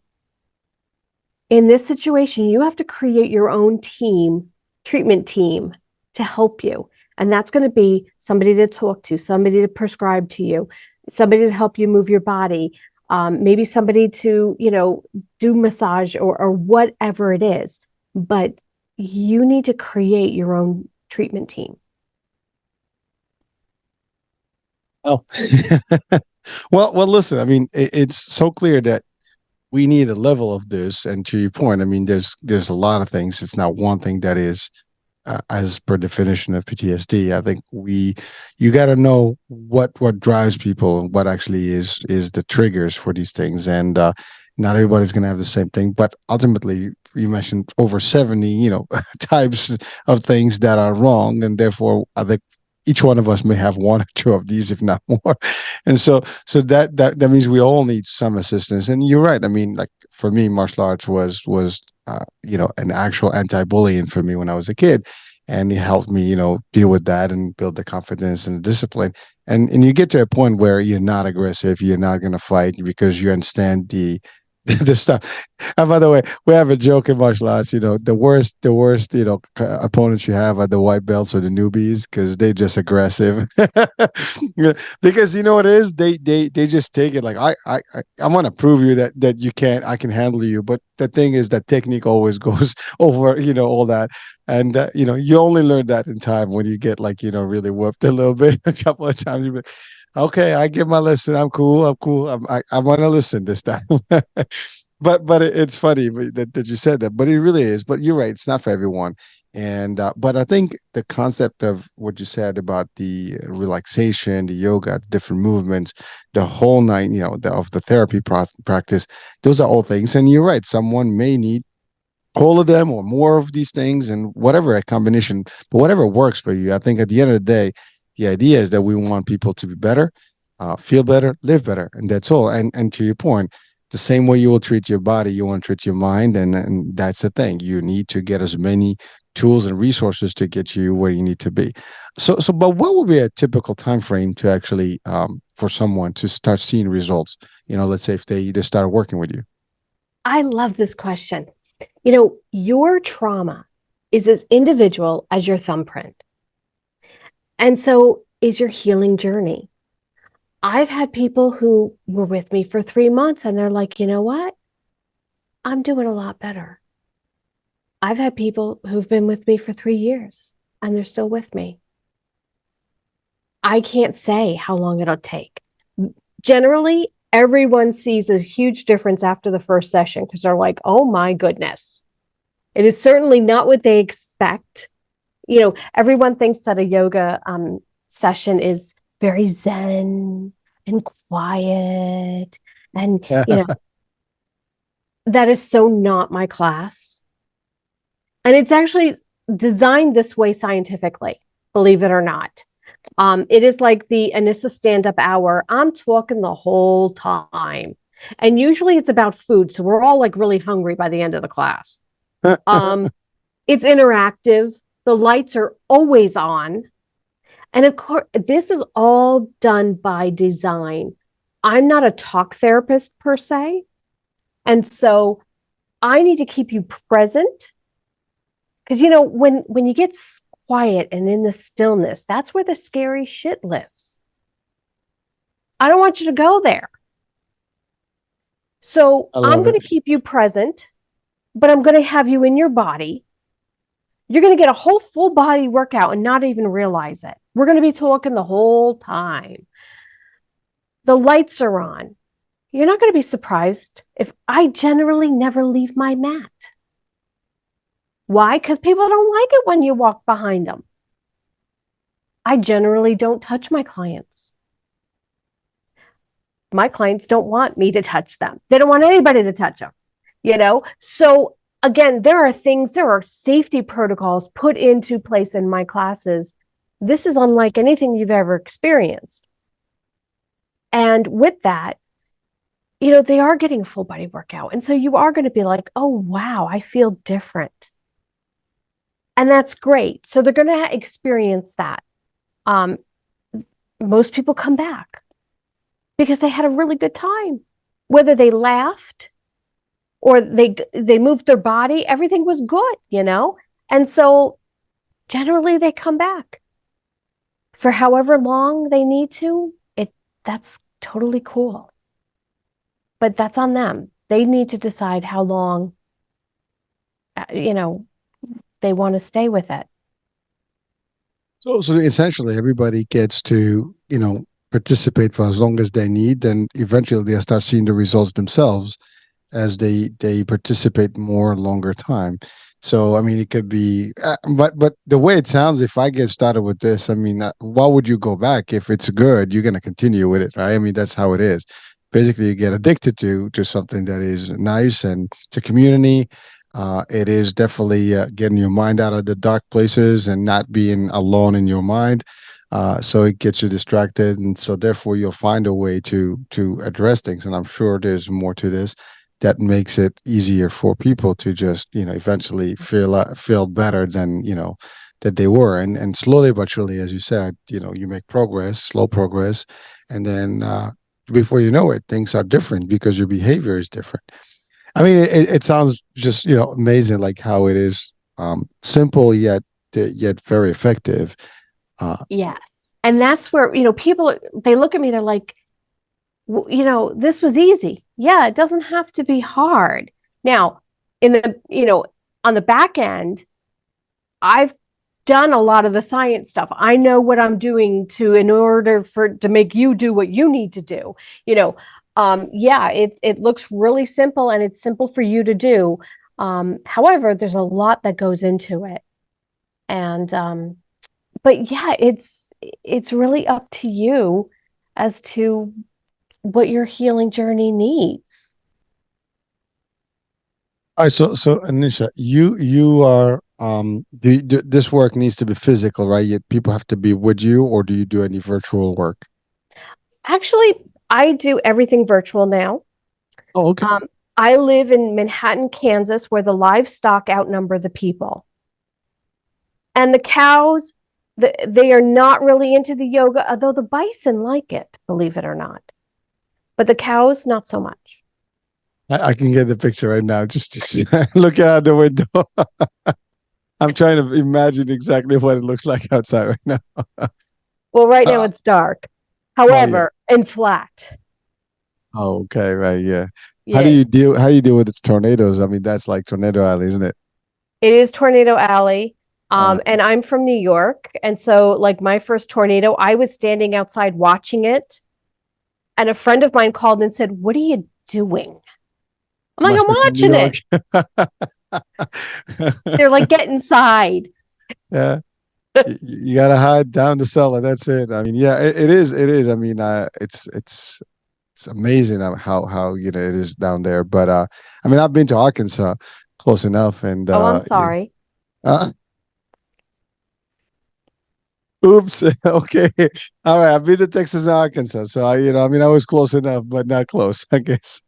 In this situation, you have to create your own treatment team to help you. And that's going to be somebody to talk to, somebody to prescribe to you, somebody to help you move your body, maybe somebody to, do massage or whatever it is. But you need to create your own treatment team. Oh, well, listen, I mean, it's so clear that we need a level of this. And to your point, I mean, there's a lot of things. It's not one thing that is as per definition of PTSD. I think you got to know what drives people and what actually is the triggers for these things. And not everybody's going to have the same thing, but ultimately, you mentioned over 70, types of things that are wrong, and therefore, I think each one of us may have one or two of these, if not more. And so that means we all need some assistance. And you're right. I mean, like for me, martial arts was an actual anti-bullying for me when I was a kid, and it helped me, deal with that and build the confidence and the discipline. And you get to a point where you're not aggressive, you're not going to fight because you understand the stuff. And by the way, we have a joke in martial arts. The worst, opponents you have are the white belts or the newbies because they're just aggressive. Because you know what it is, they just take it like I want to prove you that you can't, I can handle you. But the thing is that technique always goes over, all that. And you only learn that in time when you get like really whooped a little bit a couple of times. You be, okay, I get my lesson. I'm cool. I'm cool. I want to listen this time. But it's funny that you said that. But it really is. But you're right. It's not for everyone. And but I think the concept of what you said about the relaxation, the yoga, different movements, the whole night, of the therapy practice, those are all things. And you're right. Someone may need all of them or more of these things, and whatever a combination, but whatever works for you. I think at the end of the day, the idea is that we want people to be better, feel better, live better, and that's all. And to your point, the same way you will treat your body, you want to treat your mind, and that's the thing. You need to get as many tools and resources to get you where you need to be. But what would be a typical time frame to actually for someone to start seeing results? Let's say if they just started working with you. I love this question. Your trauma is as individual as your thumbprint. And so is your healing journey. I've had people who were with me for 3 months and they're like, you know what? I'm doing a lot better. I've had people who've been with me for 3 years and they're still with me. I can't say how long it'll take. Generally, everyone sees a huge difference after the first session because they're like, oh my goodness. It is certainly not what they expect. Everyone thinks that a yoga session is very zen and quiet. And, that is so not my class. And it's actually designed this way scientifically, believe it or not. It is like the Anissa stand-up hour. I'm talking the whole time. And usually it's about food. So we're all like really hungry by the end of the class. It's interactive. The lights are always on. And of course, this is all done by design. I'm not a talk therapist per se. And so I need to keep you present because, when you get quiet and in the stillness, that's where the scary shit lives. I don't want you to go there. So I I'm love going it. to keep you present, but I'm going to have you in your body. You're going to get a whole full body workout and not even realize it. We're going to be talking the whole time. The lights are on. You're not going to be surprised if I generally never leave my mat. Why? Because people don't like it when you walk behind them. I generally don't touch my clients. My clients don't want me to touch them. They don't want anybody to touch them, So again, there are safety protocols put into place in my classes. This is unlike anything you've ever experienced. And with that, they are getting a full body workout. And so you are going to be like, oh, wow, I feel different. And that's great. So they're going to experience that. Most people come back because they had a really good time. Whether they laughed or they moved their body, everything was good. And so generally they come back for however long they need to. That's totally cool. But that's on them. They need to decide how long, they want to stay with it. So essentially, everybody gets to, participate for as long as they need. Then eventually they'll start seeing the results themselves as they participate more longer time. So I mean, it could be, but the way it sounds, if I get started with this, I mean, why would you go back? If it's good, you're gonna continue with it, right? I mean, that's how it is. Basically, you get addicted to something that is nice, and it's a community. It is definitely getting your mind out of the dark places and not being alone in your mind. So it gets you distracted, and so therefore you'll find a way to address things. And I'm sure there's more to this that makes it easier for people to just eventually feel better than that they were, and slowly but surely, as you said, you make progress, slow progress, and then before you know it, things are different because your behavior is different. I mean, it sounds just amazing, like how it is simple yet very effective. uh, Yes. And that's where, people, they look at me, they're like, this was easy. Yeah, it doesn't have to be hard. Now, in the, on the back end, I've done a lot of the science stuff. I know what I'm doing in order to make you do what you need to do. Yeah, it looks really simple and it's simple for you to do. However, there's a lot that goes into it. And but yeah, it's really up to you as to what your healing journey needs. all right, so Anisha, you are this work needs to be physical, right? Yet people have to be with you, or do you do any virtual work? Actually, I do everything virtual now. Oh, okay. Um, I live in Manhattan, Kansas, where the livestock outnumber the people. And the cows, they are not really into the yoga, although the bison like it, believe it or not. But the cows, not so much. I can get the picture right now. Just look out the window. I'm trying to imagine exactly what it looks like outside right now. Well, right now Uh, it's dark. oh yeah. However, and flat. Oh, okay, right, yeah. Yeah, How do you deal with the tornadoes? I mean, that's like tornado alley, isn't it? it is Tornado Alley. Uh, And I'm from New York. And so, like, my first tornado, I was standing outside watching it. And a friend of mine called and said, "What are you doing?" I'm like, must "I'm be from New watching York. it." They're like, "Get inside." Yeah. You gotta hide down the cellar. That's it. I mean, yeah, it is. It is. I mean, it's amazing how it is down there. But I mean, I've been to Arkansas close enough, and Oh, I'm yeah. sorry. Uh, oops. Okay. All right. I've been to Texas and Arkansas, so I mean, I was close enough, but not close, I guess.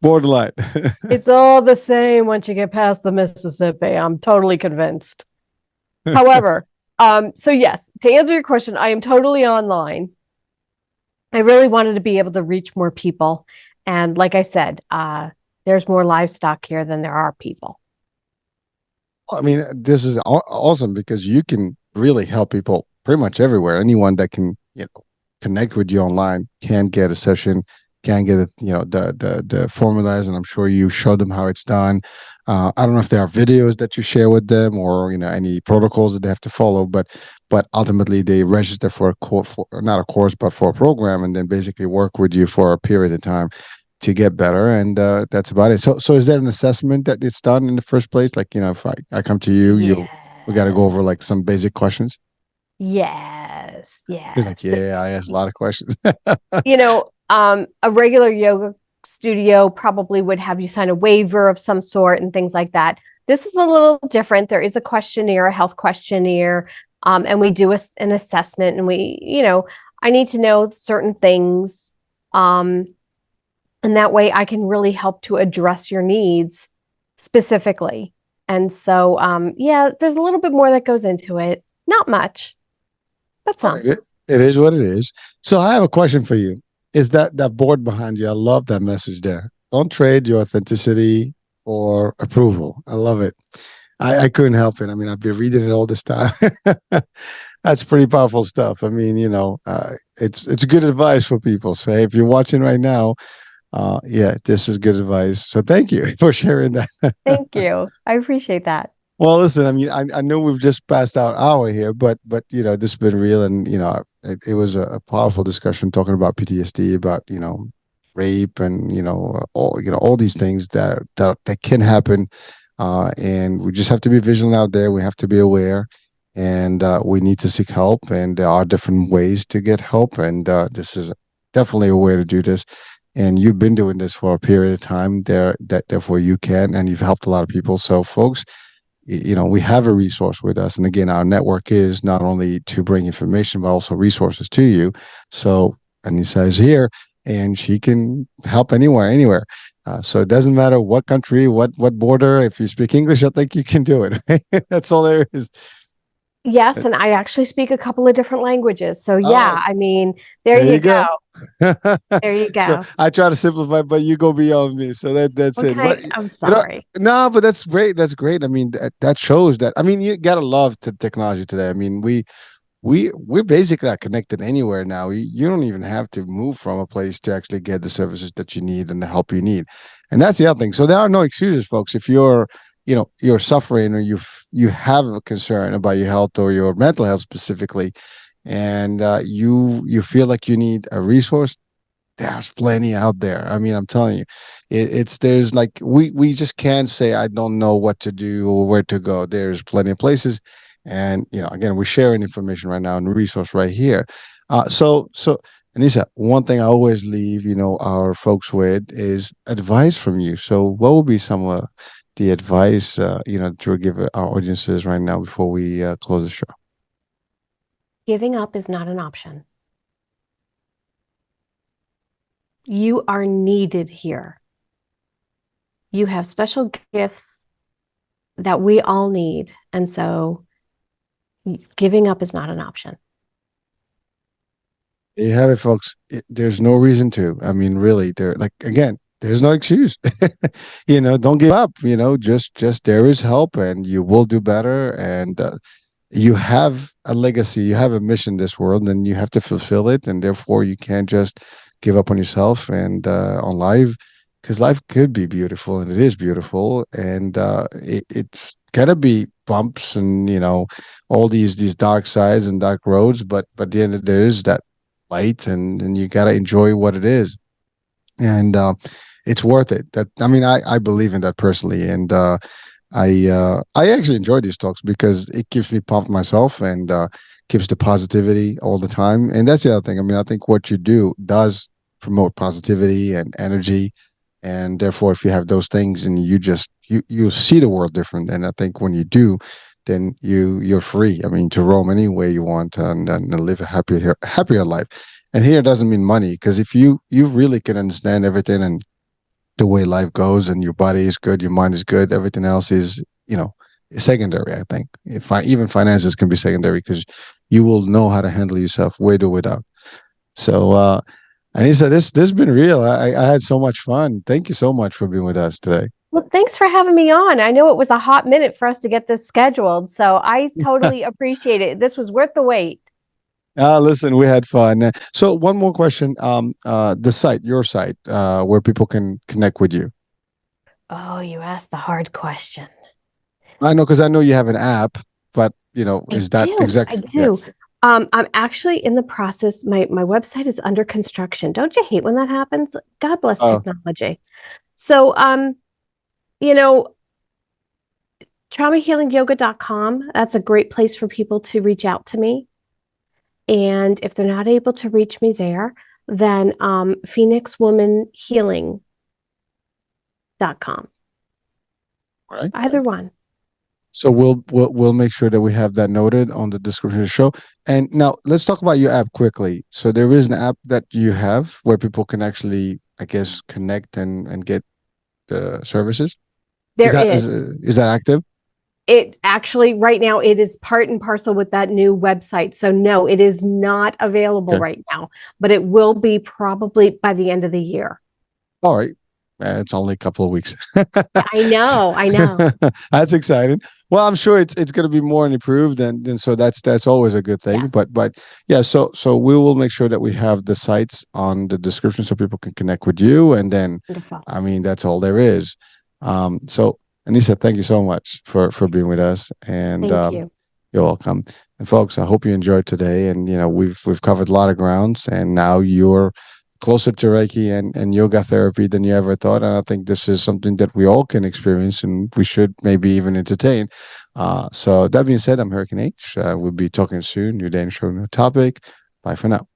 Borderline. It's all the same once you get past the Mississippi. I'm totally convinced. However, so yes, to answer your question, I am totally online. I really wanted to be able to reach more people. And like I said, there's more livestock here than there are people. I mean, this is awesome because you can really help people pretty much everywhere. Anyone that can, connect with you online can get a session, can get it, the formulas, and I'm sure you show them how it's done. I don't know if there are videos that you share with them or any protocols that they have to follow, but ultimately they register for a course, for, not a course, but for a program, and then basically work with you for a period of time to get better, and that's about it. So is there an assessment that it's done in the first place, like if I come to you, we got to go Yes. over like some basic questions? Yes. He's like, Yes. yeah, I asked a lot of questions. A regular yoga studio probably would have you sign a waiver of some sort and things like that. This is a little different. There is a questionnaire, a health questionnaire, and we do an assessment, and I need to know certain things. Um, and that way I can really help to address your needs specifically. And so, yeah, there's a little bit more that goes into it. Not much, but All right, some. it is what it is. So I have a question for you. Is that board behind you? I love that message there. Don't trade your authenticity for approval. I love it. I couldn't help it. I mean, I've been reading it all this time. That's pretty powerful stuff. I mean, it's good advice for people. So if you're watching right now, yeah, this is good advice. So thank you for sharing that. Thank you. I appreciate that. Well, listen, I mean, I know we've just passed our hour here, but this has been real, and it was a powerful discussion talking about PTSD, about rape, and all these things that can happen, and we just have to be vigilant out there. We have to be aware, and we need to seek help, and there are different ways to get help, and this is definitely a way to do this. And you've been doing this for a period of time there, that therefore you can, and you've helped a lot of people. So, folks, we have a resource with us, and again, our network is not only to bring information but also resources to you. So Anissa is here, and she can help anywhere. So it doesn't matter what country, what border. If you speak English, I think you can do it. That's all there is. Yes, and I actually speak a couple of different languages. So Oh, yeah, I mean, there there you you go. go. There you So go. I try to simplify, but you go beyond me. So that's it. But Okay, I'm sorry. no, but that's great. That's great. I mean, that shows that. I mean, you gotta love technology today. I mean, we're basically are connected anywhere now. You don't even have to move from a place to actually get the services that you need and the help you need, and that's the other thing. So there are no excuses, folks. If you're suffering, or you have a concern about your health or your mental health specifically, and you feel like you need a resource, there's plenty out there. I mean, I'm telling you, it's there's like we just can't say I don't know what to do or where to go. There's plenty of places, and again, we're sharing information right now and resource right here. So Anissa, one thing I always leave our folks with is advice from you. So what would be some of the advice to give our audiences right now before we close the show? Giving up is not an option. You are needed here. You have special gifts that we all need. And so giving up is not an option. There you have it, folks. There's no reason to. I mean, really, there. Like again, there's no excuse. Don't give up. Just there is help, and you will do better. And you have a legacy, you have a mission in this world, and you have to fulfill it. And therefore, you can't just give up on yourself and on life, because life could be beautiful, and it is beautiful. And it's gotta be bumps and all these dark sides and dark roads. But the end, there is that light, and you gotta enjoy what it is, and it's worth it. That I mean, I believe in that personally, and I actually enjoy these talks because it keeps me pumped myself, and keeps the positivity all the time. And that's the other thing. I mean, I think what you do does promote positivity and energy, and therefore, if you have those things, and you see the world different. And I think when you do, then you're free. I mean, to roam any way you want, and live a happier life. And here doesn't mean money, because if you really can understand everything and the way life goes, and your body is good, your mind is good, everything else is secondary. I think if even finances can be secondary, because you will know how to handle yourself with or without. So Anissa, this has been real. I had so much fun. Thank you so much for being with us today. Well, thanks for having me on. I know it was a hot minute for us to get this scheduled, so I totally appreciate it. This was worth the wait. Listen, we had fun. So one more question. The site, your site, where people can connect with you. Oh, you asked the hard question. I know because I know you have an app, but I is that do. I exact? Yeah. do. I'm actually in the process. My website is under construction. Don't you hate when that happens? God bless Oh, technology. So, you know, traumahealingyoga.com, that's a great place for people to reach out to me. And if they're not able to reach me there, then phoenixwomanhealing.com. all right. Either one. So we'll make sure that we have that noted on the description of the show. And now let's talk about your app quickly. So there is an app that you have where people can actually, I guess, connect and get the services. Is There that is. is that active? It actually, right now, it is part and parcel with that new website. So, no, it is not available Okay. right now, but it will be probably by the end of the year. All right. It's only a couple of weeks. I know. I know. That's exciting. Well, I'm sure it's going to be more improved, and so that's always a good thing. Yes. But yeah, so we will make sure that we have the sites on the description so people can connect with you, and then, Wonderful. I mean, that's all there is. So Anissa, thank you so much for being with us, and Thank you. you're welcome. And folks, I hope you enjoyed today. And we've covered a lot of grounds, and now you're closer to Reiki and yoga therapy than you ever thought. And I think this is something that we all can experience, and we should maybe even entertain. So that being said, I'm Hurricane H. We'll be talking soon. New day and show, new topic. Bye for now.